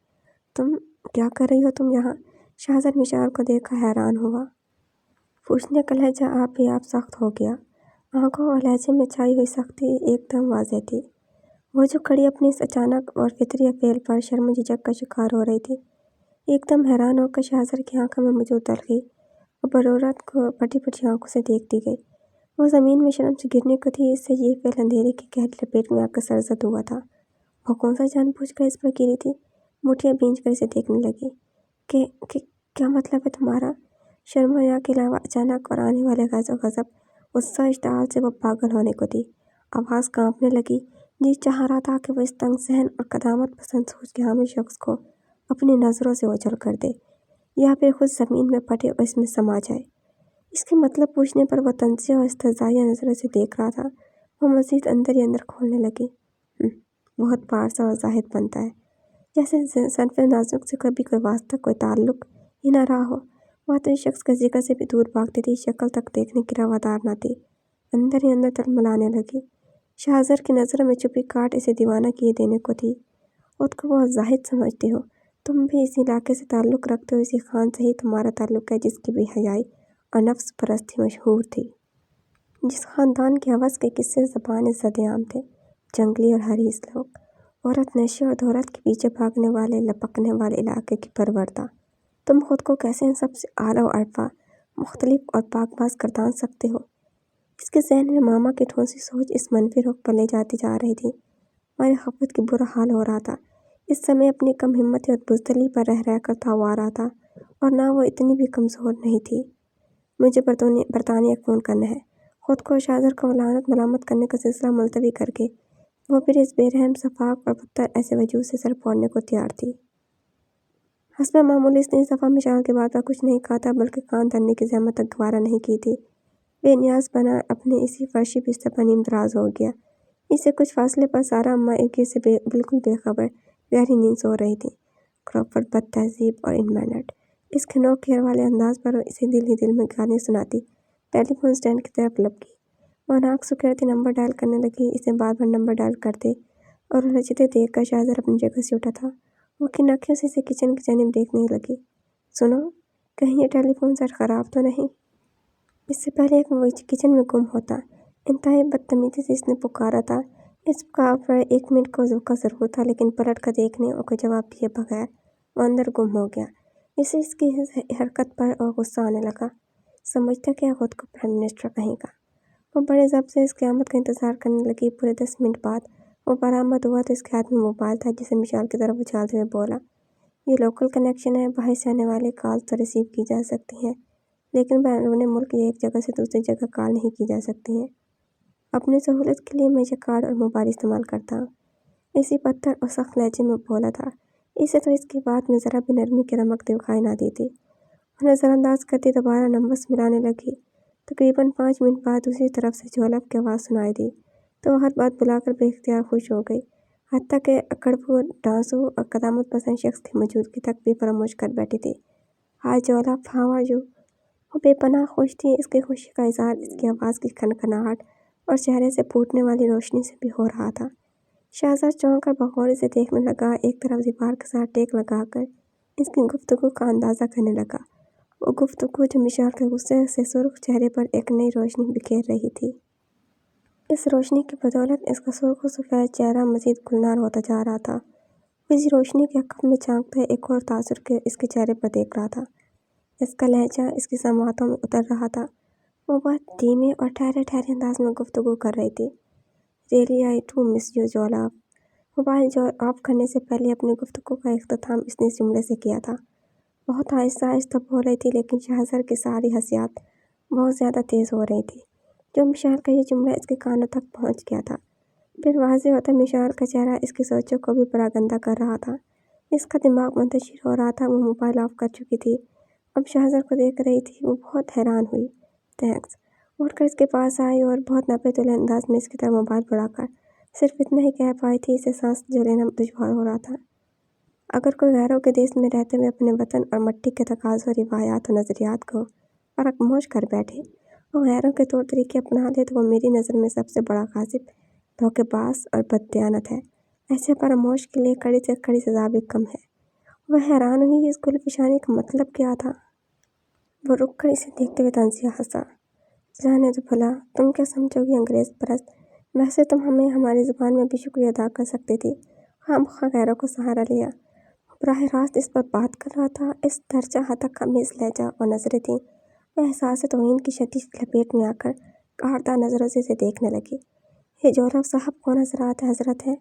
तुम क्या कर रही हो तुम यहाँ? शाहज़ाद मिशाल को देखा हैरान हुआ। पूछने का लहजा आप ही आप सख्त हो गया। आंखों और लहजे में छाई हुई सख्ती एकदम वाज़ेह थी। वो जो खड़ी अपनी इस अचानक और फितरी फेल पर शर्म झिझक का शिकार हो रही थी। एकदम हैरान होकर शाहज़ाद की आंखों में मौजूद डल गई और बरूरत को फटी फटी आंखों से देखती गई। वो ज़मीन में शर्म से गिरने को थी, इससे ये फेल अंधेरे की गहरी लपेट में आकर सरजद हुआ था। वो कौन सा जानबूझकर इस पर गिरी थी? मुठियाँ भींच कर इसे देखने लगी। कि क्या मतलब है तुम्हारा? शर्म हया के अलावा अचानक और आने वाले गज़ब गुस्सा इश्ताल से वो पागल होने को थी। आवाज़ कांपने लगी। जी चाह रहा था कि वो इस तंग सहन और कदामत पसंद सोच के हामिल शख्स को अपनी नज़रों से ओझल कर दे या फिर खुद ज़मीन में पटे और इसमें समा जाए। इसके मतलब पूछने पर वह तंज़िया और इस्तहज़ाइया नज़रों से देख रहा था। वो मज़ीद अंदर ही अंदर खोलने लगी। बहुत पारसा और ज़ाहिद बनता है, जैसे सनफ़े नाजुक से कभी कोई वास्ता कोई ताल्लुक़ ही ना रहा हो। वह तो इस शख्स के ज़िक्र से भी दूर भागती थी, शक्ल तक देखने की रवादार न थी। अंदर ही अंदर तलमलाने लगी। शाहज़ाद की नज़रों में छुपी काट इसे दीवाना किए देने को थी। खुद को बहुत ज़ाहिद समझती हो तुम भी इसी इलाके से ताल्लुक़ रखते हो। इसी खान से ही तुम्हारा ताल्लुक़ है जिसकी बेहयाई और नफ्स परस्ती मशहूर थी, जिस ख़ानदान के हवस के किस्से ज़बान ज़देआम थे। जंगली और हरीस लोग, औरत नशे और दौलत के पीछे भागने वाले लपकने वाले इलाके की परवरदा। तुम खुद को कैसे इन सबसे आला और अरफा, मुख्तलिफ और पाकबाज करदान सकते हो? इसके ज़हन में मामा की ठोसी सोच इस मनफी रुख पर ले जाती जा रही थी। हमारे खपत की बुरा हाल हो रहा था। इस समय अपनी कम हिम्मती और बुज़दिली पर रह रहकर था आ रहा था और ना वो इतनी भी कमज़ोर नहीं थी। मुझे बरतानिया फ़ोन करना है। खुद को शाहज़ाद को लानत मलामत करने का सिलसिला मुलतवी करके वो फिर इस बेरहम सफाक और बदतर ऐसे वजूद से सर फोड़ने को तैयार थी। हस्बे मामूली इसने इस दफ़ा मिशाल के बाद कुछ नहीं कहा था, बल्कि कान धरने की ज़हमत तक गवारा नहीं की थी। बेनियाज बना अपने इसी फर्शी बिस्तर पर नीम दराज हो गया। इससे कुछ फासले पर सारा अम्मा इर्द से बिल्कुल बेखबर गहरी नींद सो रही थी। क्रॉफर्ड बदतहजीब और इनमैनर्ड, इसके नोक घेर वाले अंदाज पर इसे दिल ही दिल में गाने सुनाती टेलीफोन स्टैंड की तरफ लपकी। वह नाक सुखेड़ती नंबर डायल करने लगी। इसे बार बार नंबर डायल करते और उलझते देख कर शाहज़ाद अपनी जगह से उठा था। वो किन आँखों से इसे किचन की जानिब देखने लगी। सुनो, कहीं ये टेलीफोन सेट ख़राब तो नहीं? इससे पहले एक वो किचन में गुम होता। इंतहाई बदतमीज़ी से इसने पुकारा था। इस पुकार पर 1 मिनट को का ज़रूर था, लेकिन पलट कर देखने और कोई जवाब दिए बगैर वो अंदर गुम हो गया। इसे इसकी हरकत पर और गुस्सा आने लगा। समझता क्या खुद को प्राइम मिनिस्टर कहेगा। वो बड़े ज़ब्त से इस क़यामत का इंतज़ार करने लगी। पूरे 10 मिनट बाद वो बरामद हुआ तो इसके हाथ में मोबाइल था, जिसे मिशाल की तरफ उछालते हुए बोला, ये लोकल कनेक्शन है, बाहर से आने वाले कॉल तो रिसीव की जा सकती हैं, लेकिन बैरून मुल्क एक जगह से दूसरी जगह कॉल नहीं की जा सकती हैं। अपनी सहूलत के लिए मैं ये कार्ड और मोबाइल इस्तेमाल करता हूँ। इसी पत्थर और सख्त लहजे में बोला था। اسے تو اس کی بات میں ذرا بھی نرمی کی رمق دکھائی نہ دیتی۔ وہ نظر انداز کرتی دوبارہ نمبرز ملانے لگی۔ تقریباً 5 منٹ بعد دوسری طرف سے جولب کی آواز سنائی دی تو وہ ہر بات بلا کر بے اختیار خوش ہو گئی، حتیٰ کہ اکڑبو ڈانسو اور قدامت پسند شخص کی موجودگی تک بھی فراموش کر بیٹھی تھی۔ ہائے جولب، ہاؤ آر یو؟ وہ بے پناہ خوش تھی۔ اس کی خوشی کا اظہار اس کی آواز کی کھنکھناہٹ اور چہرے سے پھوٹنے والی روشنی سے بھی ہو رہا تھا۔ شہزاد چونک کر بغور سے دیکھنے لگا، ایک طرف دیوار کے ساتھ ٹیک لگا کر اس کی گفتگو کا اندازہ کرنے لگا۔ وہ گفتگو جو مشال کے غصے سے سرخ چہرے پر ایک نئی روشنی بکھیر رہی تھی۔ اس روشنی کی بدولت اس کا سرخ و سفید چہرہ مزید گلنار ہوتا جا رہا تھا۔ وہ اسی روشنی کے عقب میں جھانکتا ایک اور تاثر اس کے چہرے پر دیکھ رہا تھا۔ اس کا لہجہ اس کی سماعتوں میں اتر رہا تھا۔ وہ بہت دھیمے اور ٹھہرے انداز میں گفتگو کر رہی تھی۔ Really I do miss you جولب۔ موبائل آف کرنے سے پہلے اپنی گفتگو کا اختتام اس نے اس جملے سے کیا تھا۔ بہت آہستہ آہستہ بول رہی تھی، لیکن شہزاد کی ساری حسیات بہت زیادہ تیز ہو رہی تھی۔ جو مشال کا یہ جملہ اس کے کانوں تک پہنچ گیا تھا، پھر واضح ہوتا مشال کا چہرہ اس کی سوچوں کو بھی پراگندہ کر رہا تھا۔ اس کا دماغ منتشر ہو رہا تھا۔ وہ موبائل آف کر چکی تھی، اب شہزاد کو دیکھ رہی تھی۔ وہ بہت حیران ہوئی۔ تھینکس، اٹھ کر اس کے پاس آئی اور بہت نپے تلے انداز میں اس کی طرف موبائل بڑھا کر صرف اتنا ہی کہہ پائی تھی، اسے سانس جو لینا دشوار ہو رہا تھا۔ اگر کوئی غیروں کے دیس میں رہتے ہوئے اپنے وطن اور مٹی کے تقاضوں، روایات اور نظریات کو فراموش کر بیٹھے اور غیروں کے طور طریقے اپنا لے، تو وہ میری نظر میں سب سے بڑا غاصب، دھوکے باز اور بددیانت ہے۔ ایسے فراموش کے لیے کڑی سے کڑی سزا بھی کم ہے۔ وہ حیران ہوئی، اس گل فشانی کا مطلب کیا تھا؟ وہ رک کر اسے دیکھتے ہوئے طنزیہ ہنسا۔ جانے دو بھلا، تم کیا سمجھو گی انگریز پرست؟ ویسے تم ہمیں ہماری زبان میں بھی شکریہ ادا کر سکتی تھی۔ خواہ غیروں کو سہارا لیا۔ وہ براہ راست اس پر بات کر رہا تھا۔ اس درجہ حد خمیز لہجہ اور نظریں تھیں۔ وہ احساس توہین کی شدید لپیٹ میں آ کر کاٹدار نظروں سے اسے دیکھنے لگی۔ یہ جولب صاحب کو نظر آتے حضرت ہے؟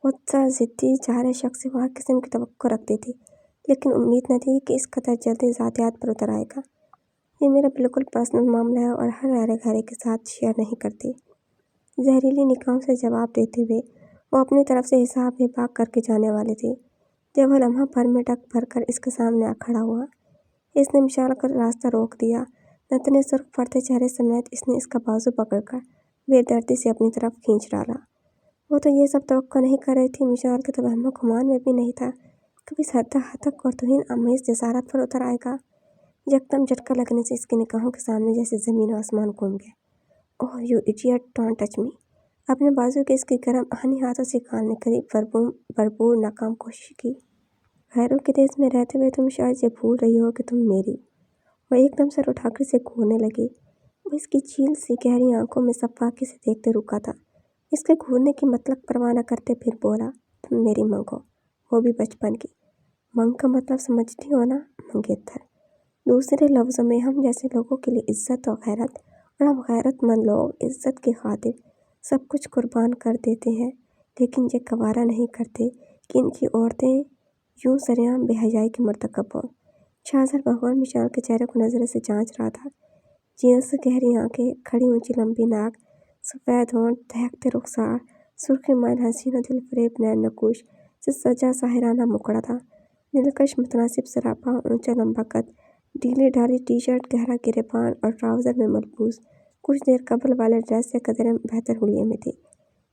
غصہ، ضدی، جارح شخص سے وہ ہر قسم کی توقع رکھتی تھی، لیکن امید نہ تھی کہ اس قدر جلدی ذاتیات پر اتر آئے گا۔ یہ میرا بالکل پرسنل معاملہ ہے اور ہر غیرے کے ساتھ شیئر نہیں کرتی۔ زہریلی نگاہوں سے جواب دیتے ہوئے وہ اپنی طرف سے حساب میں بھاگ کر کے جانے والی تھی، جب وہ لمحہ بھر میں ڈگ بھر کر اس کے سامنے آ کھڑا ہوا۔ اس نے مشال کا راستہ روک دیا۔ نتنے سرخ پڑتے چہرے سمیت اس نے اس کا بازو پکڑ کر بے دردی سے اپنی طرف کھینچ ڈالا۔ وہ تو یہ سب توقع نہیں کر رہی تھی، مشال کے تو وہم و گمان میں بھی نہیں تھا کبھی حد اور توہین آمیز جسارت پر اتر آئے گا۔ یکدم جھٹکا لگنے سے اس کی نگاہوں کے سامنے جیسے زمین و آسمان گھوم گئے۔ Oh you idiot, don't touch me. اپنے بازو کے اس کی گرم آہنی ہاتھوں سے کھالنے کی بھرپور ناکام کوشش کی۔ غیروں کے دیس میں رہتے ہوئے تم شاید یہ بھول رہی ہو کہ تم میری۔ وہ ایک دم سر اٹھا کر اسے گھورنے لگی۔ وہ اس کی چیل سی گہری آنکھوں میں صفاقی سے دیکھتے رکا تھا۔ اس کے گھورنے کی مطلق پرواہ نہ کرتے پھر بولا، تم میری منگو، وہ بھی بچپن کی۔ منگ کا مطلب سمجھتی ہو نا؟ منگیتر۔ دوسرے لفظوں میں ہم جیسے لوگوں کے لیے عزت اور غیرت، اور ہم غیرت مند لوگ عزت کی خاطر سب کچھ قربان کر دیتے ہیں، لیکن یہ گوارا نہیں کرتے کہ ان کی عورتیں یوں سرعام بے حیائی کی مرتکب ہوں۔ شہزاد بغور مشال کے چہرے کو نظریں سے جانچ رہا تھا۔ جینس گہری آنکھیں، کھڑی اونچی لمبی ناک، سفید ہونٹ، دہکتے رخسار، سرخی مائل حسین و دل فریب نین نقوش سے سجا ساحرانہ مکھڑا تھا۔ دلکش متناسب سراپا، اونچا لمبا قد، ڈھیلی ڈھالی ٹی شرٹ، گہرا گریبان اور ٹراؤزر میں ملبوس کچھ دیر قبل والے ڈریس سے قدرے بہتر حلیے میں تھی۔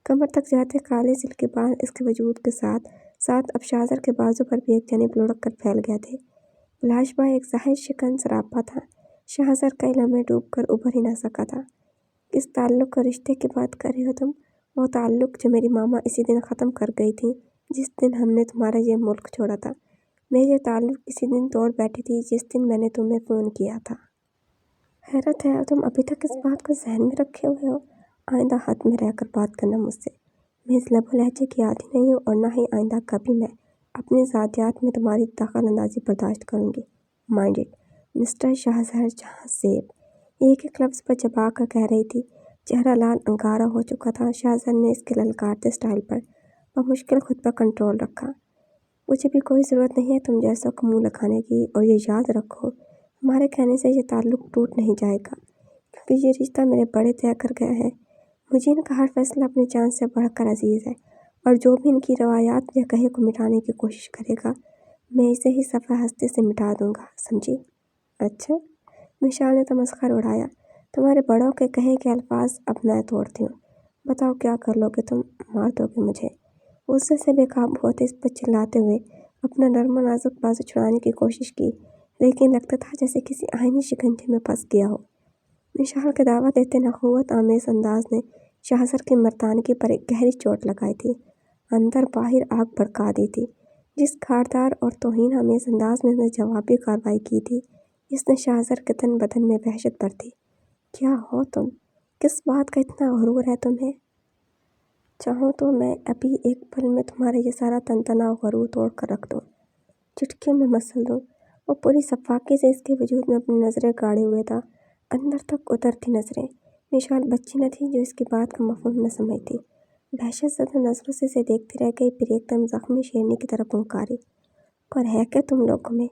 کمر تک جاتے کالے سلکی بال اس کے وجود کے ساتھ ساتھ اب شہزاد کے بازو پر بھی ایک جانب لڑک کر پھیل گئے تھے۔ بلاش بائے ایک ظاہر شکن سراپا تھا۔ شہزاد کئی لمحے ڈوب کر ابھر ہی نہ سکا تھا۔ کس تعلق اور رشتے کی بات کر رہی ہو تم؟ وہ تعلق جو میری ماما اسی دن ختم کر گئی تھی جس دن ہم نے تمہارا یہ ملک چھوڑا تھا۔ میں یہ تعلق اسی دن توڑ بیٹھی تھی جس دن میں نے تمہیں فون کیا تھا۔ حیرت ہے تم ابھی تک اس بات کو ذہن میں رکھے ہوئے ہو۔ آئندہ حد میں رہ کر بات کرنا مجھ سے۔ میں اس لب و لہجے کی عادی نہیں ہوں اور نہ ہی آئندہ کبھی میں اپنی ذاتیات میں تمہاری دخل اندازی برداشت کروں گی۔ مائنڈ اٹ، مسٹر شہزاد جہاں زیب۔ ایک ایک لفظ پر چبا کر کہہ رہی تھی۔ چہرہ لال انگارہ ہو چکا تھا۔ شہزاد نے اس کے للکارتے سٹائل پر بمشکل خود پر کنٹرول رکھا۔ مجھے بھی کوئی ضرورت نہیں ہے تم جیسوں کو منہ لگانے کی، اور یہ یاد رکھو ہمارے کہنے سے یہ تعلق ٹوٹ نہیں جائے گا، کیونکہ یہ رشتہ میرے بڑے طے کر گئے ہیں۔ مجھے ان کا ہر فیصلہ اپنی جان سے بڑھ کر عزیز ہے، और जो भी इनकी रवायात या कहे को मिटाने की कोशिश करेगा, मैं इसे ही सफ़ा हस्ती से मिटा दूंगा, समझी? अच्छा, विशाल ने तमस्खर उड़ाया। तुम्हारे बड़ों के कहे के अल्फाज अब मैं तोड़ती हूँ। बताओ क्या कर लोगे तुम? मार दोगे मुझे? गुस्से से बेकाबू होते इस पर चिल्लाते हुए अपना नर्म नाजुक बाजू छुड़ाने की कोशिश की, लेकिन लगता था जैसे किसी आईनी शिकंजे में फंस गया हो। विशाल के दावा देते नखुवत आमेज अंदाज ने शाहजर की मर्दानगी पर एक गहरी चोट लगाई थी, अंदर बाहर आग भड़का दी थी। जिस खारदार और तौहीन आमेज अंदाज में उसने जवाबी कार्रवाई की थी, इसने शाहजर के तन बदन में वहशत भर दी। क्या हो तुम? किस बात का इतना गुरूर है तुम्हें? चाहो तो मैं अभी एक पल में तुम्हारा ये सारा तनतना और गुरूर तोड़ कर रख दूँ, चुटकियों में मसल दूँ। वो पूरी सफाकी से इसके वजूद में अपनी नज़रें गाड़े हुए था, अंदर तक उतरती नज़रें। विशाल बच्ची न थी जो इसकी बात का मफहूम न समझती। वहशत ज़दा नज़रों से इसे देखती रह गई, फिर एकदम जख्मी शेरनी की तरफ पुकारी। और है क्या तुम लोगों में?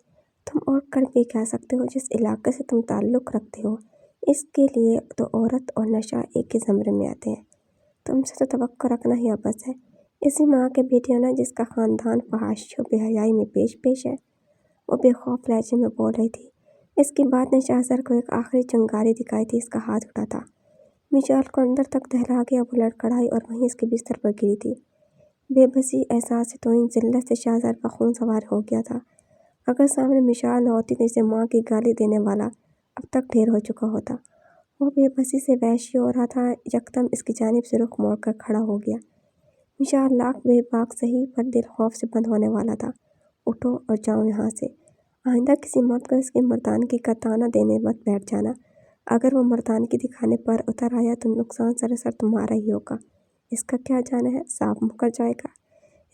तुम और कर भी कह सकते हो जिस इलाके से तुम ताल्लुक़ रखते हो, इसके लिए तो औरत और नशा एक ही ज़मरे में आते हैं। तुमसे तो तवक्को रखना ही अबस है। इसी माँ के बेटी हो ना जिसका ख़ानदान फहाशी और बेहयाई में पेश है। वो बेखौफ लहजे में बोल रही थी। इसकी बात ने शाहजर को एक आखिरी चिंगारी दिखाई थी। इसका हाथ उठा था, विशाल को अंदर तक दहला गया। वो लड़खड़ाई और वहीं इसके बिस्तर पर गिरी थी। बेबसी एहसास तो इन जिल्लत से शाहजर का खून सवार हो गया था। अगर सामने मिशाल न होती तो इसे माँ की गाली देने वाला अब तक ढेर हो चुका होता। वो बेबसी से वहशी हो रहा था, यकदम इसकी जानिब से रुख मोड़कर खड़ा हो गया। मिशाल लाख बेबाक सही, पर दिल खौफ से बंद होने वाला था। उठो और जाओ यहाँ से। आइंदा किसी मर्द को इसकी मर्दानगी का ताना देने मत बैठ जाना। अगर वो मर्दानगी दिखाने पर उतर आया तो नुकसान सरासर तुम्हारा ही होगा। इसका क्या जाना है, साफ मुकर जाएगा।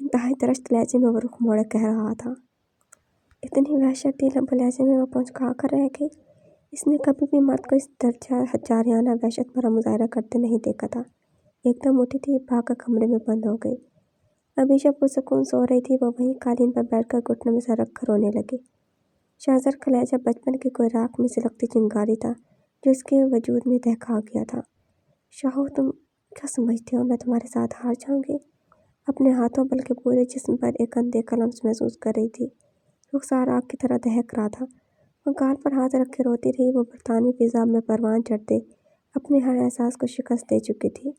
इंतहाई दरश्त लहजे में वो रुख मोड़े कह रहा था। इतनी वहशत थी लहजे में वो पहुँच कर रह गई। इसने कभी भी मर्द को इस दर्जा हजारियाना वहशत भरा मुजाहरा करते नहीं देखा था। एकदम उठी थी, भागकर कमरे में बंद हो गई। अबीशा पुरसुकून सो रही थी। वो वहीं कालीन पर बैठकर घुटनों में सर रखकर रोने लगी। शाहजर का लहजा बचपन की कोई राख में सिलकती चिंगारी था जो इसके वजूद में दहका गया था। शाहो, तुम क्या समझते हो मैं तुम्हारे साथ हार जाऊंगी? अपने हाथों बल्कि पूरे जिस्म पर एक अनदेखा लम्स महसूस कर रही थी। रुखसार आग की तरह दहक रहा था। वो गाल पर हाथ रख के रोती रही। वो बरतानवी फिज़ा में परवान चढ़ते अपने हर एहसास को शिकस्त दे चुकी थी,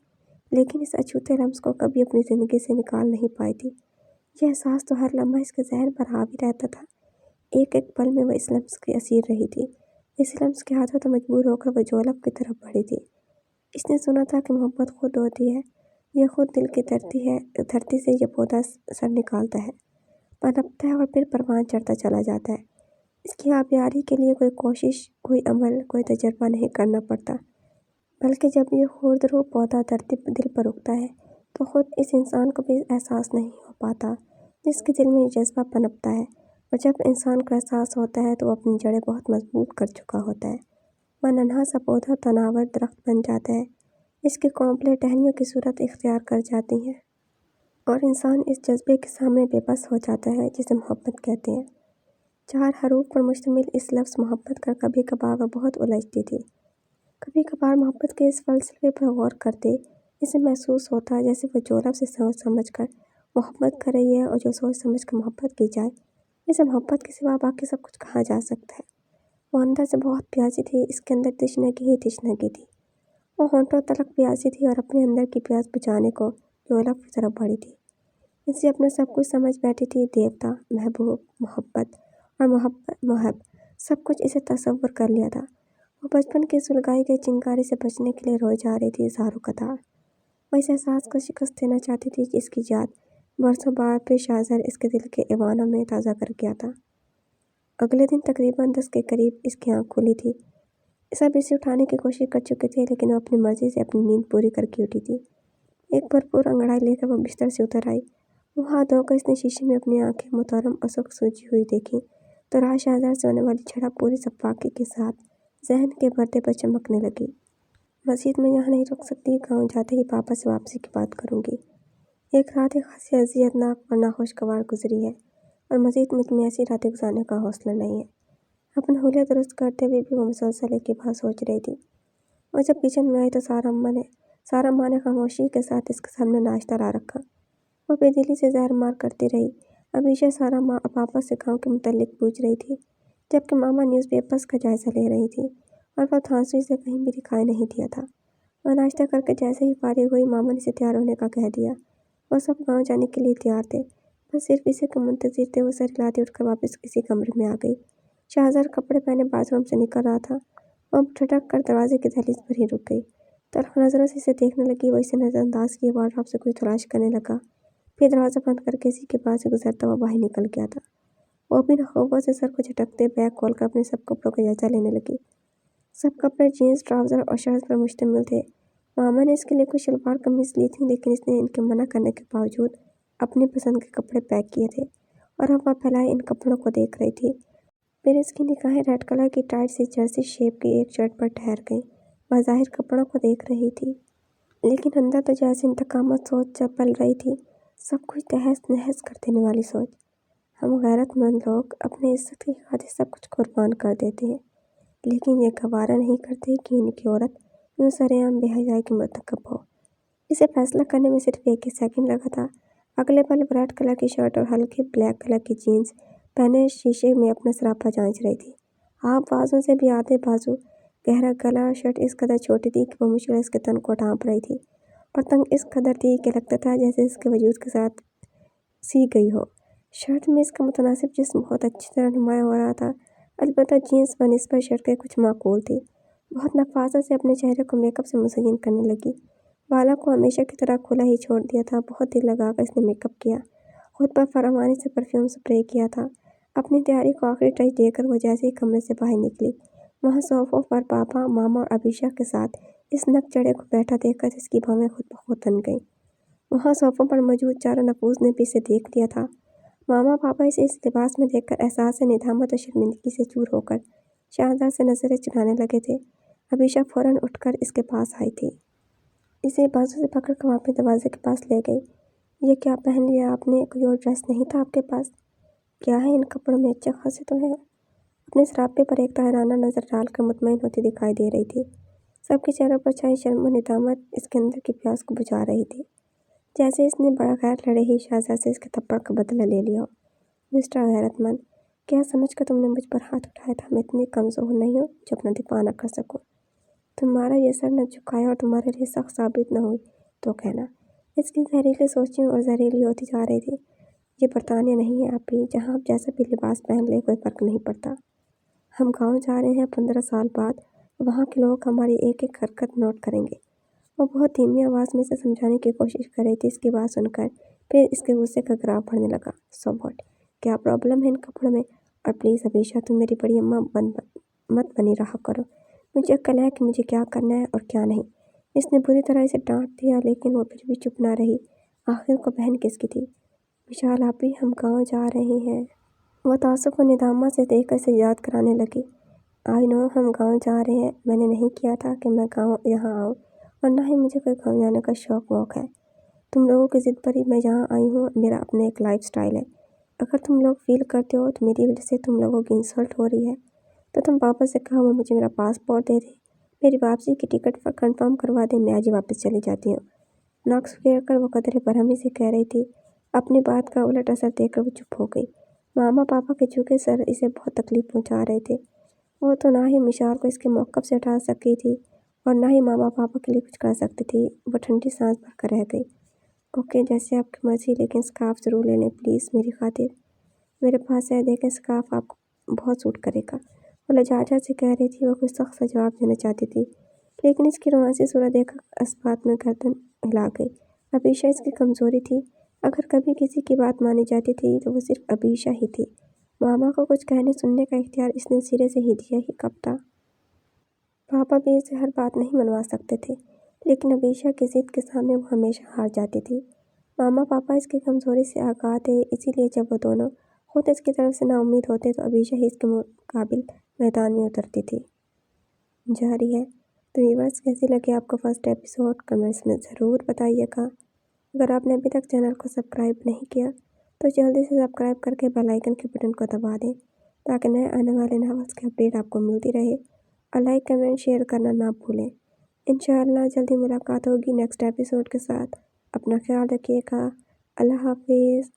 लेकिन इस अछूते लम्स को कभी अपनी ज़िंदगी से निकाल नहीं पाई थी। यह एहसास तो हर लम्हा इसके जहन पर हावी रहता था। एक एक पल में वह इस लम्स की असीर रही थी। इस लम्स के हाथों तो मजबूर होकर वह जोलब की तरफ बढ़ी थी। इसने सुना था कि मोहब्बत खुद होती है। यह खुद दिल की धरती है। धरती से यह पौधा सर निकालता है, पनपता है और फिर परवान चढ़ता चला जाता है। इसकी आबियारी के लिए कोई कोशिश, कोई अमल, कोई तजर्बा नहीं करना पड़ता, बल्कि जब ये खुर्दरू पौधा धरती पर दिल पर उगता है तो खुद इस इंसान को भी एहसास नहीं हो पाता जिसके दिल में ये जज्बा पनपता है। और जब इंसान को एहसास होता है तो वो अपनी जड़ें बहुत मजबूत कर चुका होता है। वह नन्हा सा पौधा तनावर दरख्त बन जाता है। इसकी कौंपलें टहनियों की सूरत इख्तियार कर जाती हैं और इंसान इस जज्बे के सामने बेबस हो जाता है जिसे मोहब्बत कहते हैं। 4 हरूफ पर मुश्तमिल इस लफ्ज़ मोहब्बत का कभी कभार वह बहुत उलझती थी। कभी कभार मोहब्बत के इस फ़लसफ़े पर गौर करते इसे महसूस होता है जैसे वह जोलब से सोच समझ कर मोहब्बत कर रही है, और जो सोच समझ कर मोहब्बत की जाए, इसे मोहब्बत के सिवा बाकी सब कुछ कहा जा सकता है। वो अंदर से बहुत प्यासी थी। इसके अंदर तिश्नगी ही तिश्नगी थी। वो होंठों तलक प्यासी थी और अपने अंदर की प्यास बुझाने को जोलब की तरफ बढ़ी थी। इसे अपने सब कुछ समझ बैठी थी। देवता, महबूब, मोहब्बत और मोहब सब कुछ इसे तसव्वुर कर लिया था। वो बचपन की सुलगाई गई चिंगारी से बचने के लिए रोई जा रही थी ज़ारों कतार। वो इस एहसास को शिकस्त देना चाहती थी कि इसकी याद बरसों बाद फिर शाहजर इसके दिल के ऐवानों में ताज़ा कर गया था। अगले दिन तकरीबन 10 के करीब इसकी आँख खुली थी। सब इसे उठाने की कोशिश कर चुके थे, लेकिन वो अपनी मर्जी से अपनी नींद पूरी करके उठी थी। एक भरपूर अंगड़ाई लेकर वो बिस्तर से उतर आई। वो हाथ धोकर इसने शीशे में अपनी आंखें मुहतरम और सुर्ख सूजी हुई देखी तो राह शाहजर से होने वाली झड़प पूरी सफाकी के साथ जहन के पर्दे पर चमकने लगी। मस्जिद में यहाँ नहीं रुक सकती, गाँव जाते ही पापा से वापसी की बात करूँगी। एक रात एक खासी अजियतनाक और नाखुशगवार गुजरी है, और मज़ीद मुझ में ऐसी रातें गुजारने का हौसला नहीं है। अपना हुलिया दुरुस्त करते हुए भी वो मुसलसल एक ही बात सोच रही थी। और जब किचन में आई तो सारा माँ ने खामोशी के साथ इसके सामने नाश्ता ला रखा। وہ بے دلی سے زہر مار کرتی رہی۔ ابیشا سارا پاپا سے گاؤں کے متعلق پوچھ رہی تھی، جبکہ ماما نیوز پیپرز کا جائزہ لے رہی تھی، اور وہ دھانسوئی سے کہیں بھی دکھائی نہیں دیا تھا۔ وہ ناشتہ کر کے جیسے ہی فارغ ہوئی، ماما نے اسے تیار ہونے کا کہہ دیا۔ وہ سب گاؤں جانے کے لیے تیار تھے، بس صرف اسی کا منتظر تھے۔ وہ سر ہلاتی اٹھ کر واپس اسی کمرے میں آ گئی۔ شاہزادہ کپڑے پہنے باتھ روم سے نکل رہا تھا۔ وہ ٹھٹک کر دروازے کی دہلیز پر ہی رک گئی۔ تلخ نظروں سے اسے دیکھنے لگی۔ وہ اسے نظر انداز کیے وارڈروب سے کچھ تلاش کرنے لگا، پھر دروازہ بند کر کے اسی کے پاس سے گزرتا ہوا باہر نکل گیا تھا۔ وہ بھی خوفوں سے سر کو جھٹکتے بیگ کھول کر اپنے سب کپڑوں کا جائزہ لینے لگی۔ سب کپڑے جینز، ٹراؤزر اور شرٹس پر مشتمل تھے۔ ماما نے اس کے لیے کچھ شلوار قمیض لی تھی، لیکن اس نے ان کے منع کرنے کے باوجود اپنی پسند کے کپڑے پیک کیے تھے، اور اب وہ پھیلائے ان کپڑوں کو دیکھ رہی تھی۔ پھر اس کی نگاہیں ریڈ کلر کی ٹائٹ سی جرسی شیپ کی ایک شرٹ پر ٹھہر گئیں۔ بظاہر کپڑوں کو دیکھ رہی تھی، لیکن اندر تو جیسے انتقامت سوچ پل رہی تھی، سب کچھ تہس نہس کر دینے والی سوچ۔ ہم غیرت مند لوگ اپنی عزت کی خاطر سب کچھ قربان کر دیتے ہیں، لیکن یہ گوارا نہیں کرتے کہ ان کی عورت یوں سرِ عام بے حیائی کی مرتکب ہو۔ اسے فیصلہ کرنے میں صرف ایک ہی سیکنڈ لگا تھا۔ اگلے پل ریڈ کلر کی شرٹ اور ہلکے بلیک کلر کی جینز پہنے شیشے میں اپنا سراپا جانچ رہی تھی۔ ہاف بازو سے بھی آدھے بازو گہرا گلا اور شرٹ اس قدر چھوٹی تھی کہ وہ مشکل اس کے تن کو ڈھانپ رہی تھی، اور تنگ اس قدر تھی کہ لگتا تھا جیسے اس کے وجود کے ساتھ سی گئی ہو۔ شرٹ میں اس کا متناسب جسم بہت اچھی طرح نمایاں ہو رہا تھا، البتہ جینز بنسبت شرٹ کے کچھ معقول تھی۔ بہت نفاست سے اپنے چہرے کو میک اپ سے مزین کرنے لگی۔ بالوں کو ہمیشہ کی طرح کھلا ہی چھوڑ دیا تھا۔ بہت دل لگا کر اس نے میک اپ کیا، خود پر فراوانی سے پرفیوم اسپرے کیا تھا۔ اپنی تیاری کو آخری ٹچ دے کر وہ جیسے ہی کمرے سے باہر نکلی، وہاں صوفوں پر پاپا، ماما اور ابیشا کے ساتھ اس نک چڑھے کو بیٹھا دیکھ کر اس کی بھویں خود بخود تن گئیں۔ وہاں صوفوں پر موجود چاروں نفوذ نے بھی اسے دیکھ لیا تھا۔ ماما پاپا اسے اس لباس میں دیکھ کر احساس ندامت اور شرمندگی سے چور ہو کر شاہزادہ سے نظریں چرانے لگے تھے۔ ابیشا فوراً اٹھ کر اس کے پاس آئی تھی۔ اسے بازو سے پکڑ کر وہ اپنے دروازے کے پاس لے گئی۔ یہ کیا پہن لیا آپ نے؟ کوئی اور ڈریس نہیں تھا آپ کے پاس؟ کیا ہے ان کپڑوں میں؟ اچھے خاصے تو ہیں۔ اپنے سراپے پر ایک حیرانہ نظر ڈال کر مطمئن ہوتی دکھائی دے رہی تھی۔ سب کے چہروں پر چھائی شرم و ندامت اس کے اندر کی پیاس کو بجھا رہی تھی، جیسے اس نے بغیر لڑے ہی شاہزادہ سے اس کے تھپڑ کا بدلہ لے لیا ہو۔ مسٹر غیرت مند، کیا سمجھ کر تم نے مجھ پر ہاتھ اٹھایا تھا؟ میں اتنی کمزور نہیں ہوں جو اپنا دفاع نہ کر سکوں۔ تمہارا یہ سر نہ جھکایا اور تمہارے لیے سخت ثابت نہ ہوئی تو کہنا۔ اس کی زہریلی سوچیں اور زہریلی ہوتی جا رہی تھی۔ یہ برطانیہ نہیں ہے آپ ہی، جہاں آپ جیسا بھی لباس پہن لیں کوئی فرق نہیں پڑتا۔ ہم گاؤں جا رہے ہیں 15 سال بعد، وہاں کے لوگ ہماری ایک ایک حرکت نوٹ کریں گے۔ وہ بہت دھیمی آواز میں اسے سمجھانے کی کوشش کر رہی تھی۔ اس کی بات سن کر پھر اس کے غصے کا گراف بڑھنے لگا۔ So what? کیا پرابلم ہے ان کپڑوں میں؟ اور پلیز ابیشا، تم میری بڑی اماں مت بنی رہا کرو۔ مجھے عقل ہے کہ مجھے کیا کرنا ہے اور کیا نہیں۔ اس نے بری طرح اسے ڈانٹ دیا، لیکن وہ پھر بھی چپ نہ رہی۔ آخر کو بہن کس کی تھی؟ وشال آپی، ہم گاؤں جا رہے ہیں۔ وہ تعصب و ندامت سے دیکھ کر اسے یاد کرانے لگی۔ آئی نو ہم گاؤں جا رہے ہیں، میں نے نہیں کیا تھا کہ میں یہاں آؤں، اور نہ ہی مجھے کوئی گاؤں جانے کا شوق ووق ہے۔ تم لوگوں کی ضد پر ہی میں یہاں آئی ہوں۔ میرا اپنا ایک لائف سٹائل ہے۔ اگر تم لوگ فیل کرتے ہو تو میری وجہ سے تم لوگوں کی انسلٹ ہو رہی ہے تو تم پاپا سے کہو وہ مجھے میرا پاسپورٹ دے دیں، میری واپسی کی ٹکٹ کنفرم کروا دیں، میں آج ہی واپس چلی جاتی ہوں۔ ناک پھیر کر وہ قدرے برہمی سے کہہ رہی تھی۔ اپنی بات کا الٹ اثر دیکھ کر وہ چپ ہو گئی۔ ماما پاپا کے جھکے سر اسے بہت تکلیف پہنچا رہے تھے۔ وہ تو نہ ہی مشال کو اس کے موقف سے ہٹا سکی تھی اور نہ ہی ماما پاپا کے لیے کچھ کر سکتی تھی۔ وہ ٹھنڈی سانس بھر کر رہ گئی۔ اوکے، جیسے آپ کی مرضی، لیکن اسکارف ضرور لے لیں پلیز میری خاطر۔ میرے پاس ہے، دیکھیں اسکارف آپ کو بہت سوٹ کرے گا۔ وہ لجاجت سے کہہ رہی تھی۔ وہ کچھ سخت سا جواب دینا چاہتی تھی، لیکن اس کی رومانسی صورت دیکھ کر اس بات میں گردن ہلا گئی۔ ابیشا اس کی کمزوری تھی۔ اگر کبھی کسی کی بات مانی جاتی تھی تو وہ صرف ابیشا ہی تھی۔ ماما کو کچھ کہنے سننے کا اختیار اس نے سرے سے ہی دیا ہی کب تھا۔ پاپا بھی اسے ہر بات نہیں منوا سکتے تھے، لیکن ابیشا کی ضد کے سامنے وہ ہمیشہ ہار جاتی تھی۔ ماما پاپا اس کی کمزوری سے آگاہ تھے، اسی لیے جب وہ دونوں خود اس کی طرف سے نا امید ہوتے تو ابیشا ہی اس کے مقابل میدان میں اترتی تھی۔ جاری ہے۔ تو ویورز، کیسی لگی آپ کو فرسٹ ایپیسوڈ؟ کمنٹس میں ضرور بتائیے گا۔ اگر آپ نے ابھی تک چینل کو سبسکرائب نہیں کیا تو جلدی سے سبسکرائب کر کے بیل آئیکن کے بٹن کو دبا دیں تاکہ نئے آنے والے ناولز کی اپڈیٹ آپ کو ملتی رہے، اور لائک، کمنٹ، شیئر کرنا نہ بھولیں۔ انشاءاللہ جلدی ملاقات ہوگی نیکسٹ ایپیسوڈ کے ساتھ۔ اپنا خیال رکھیے گا۔ اللہ حافظ.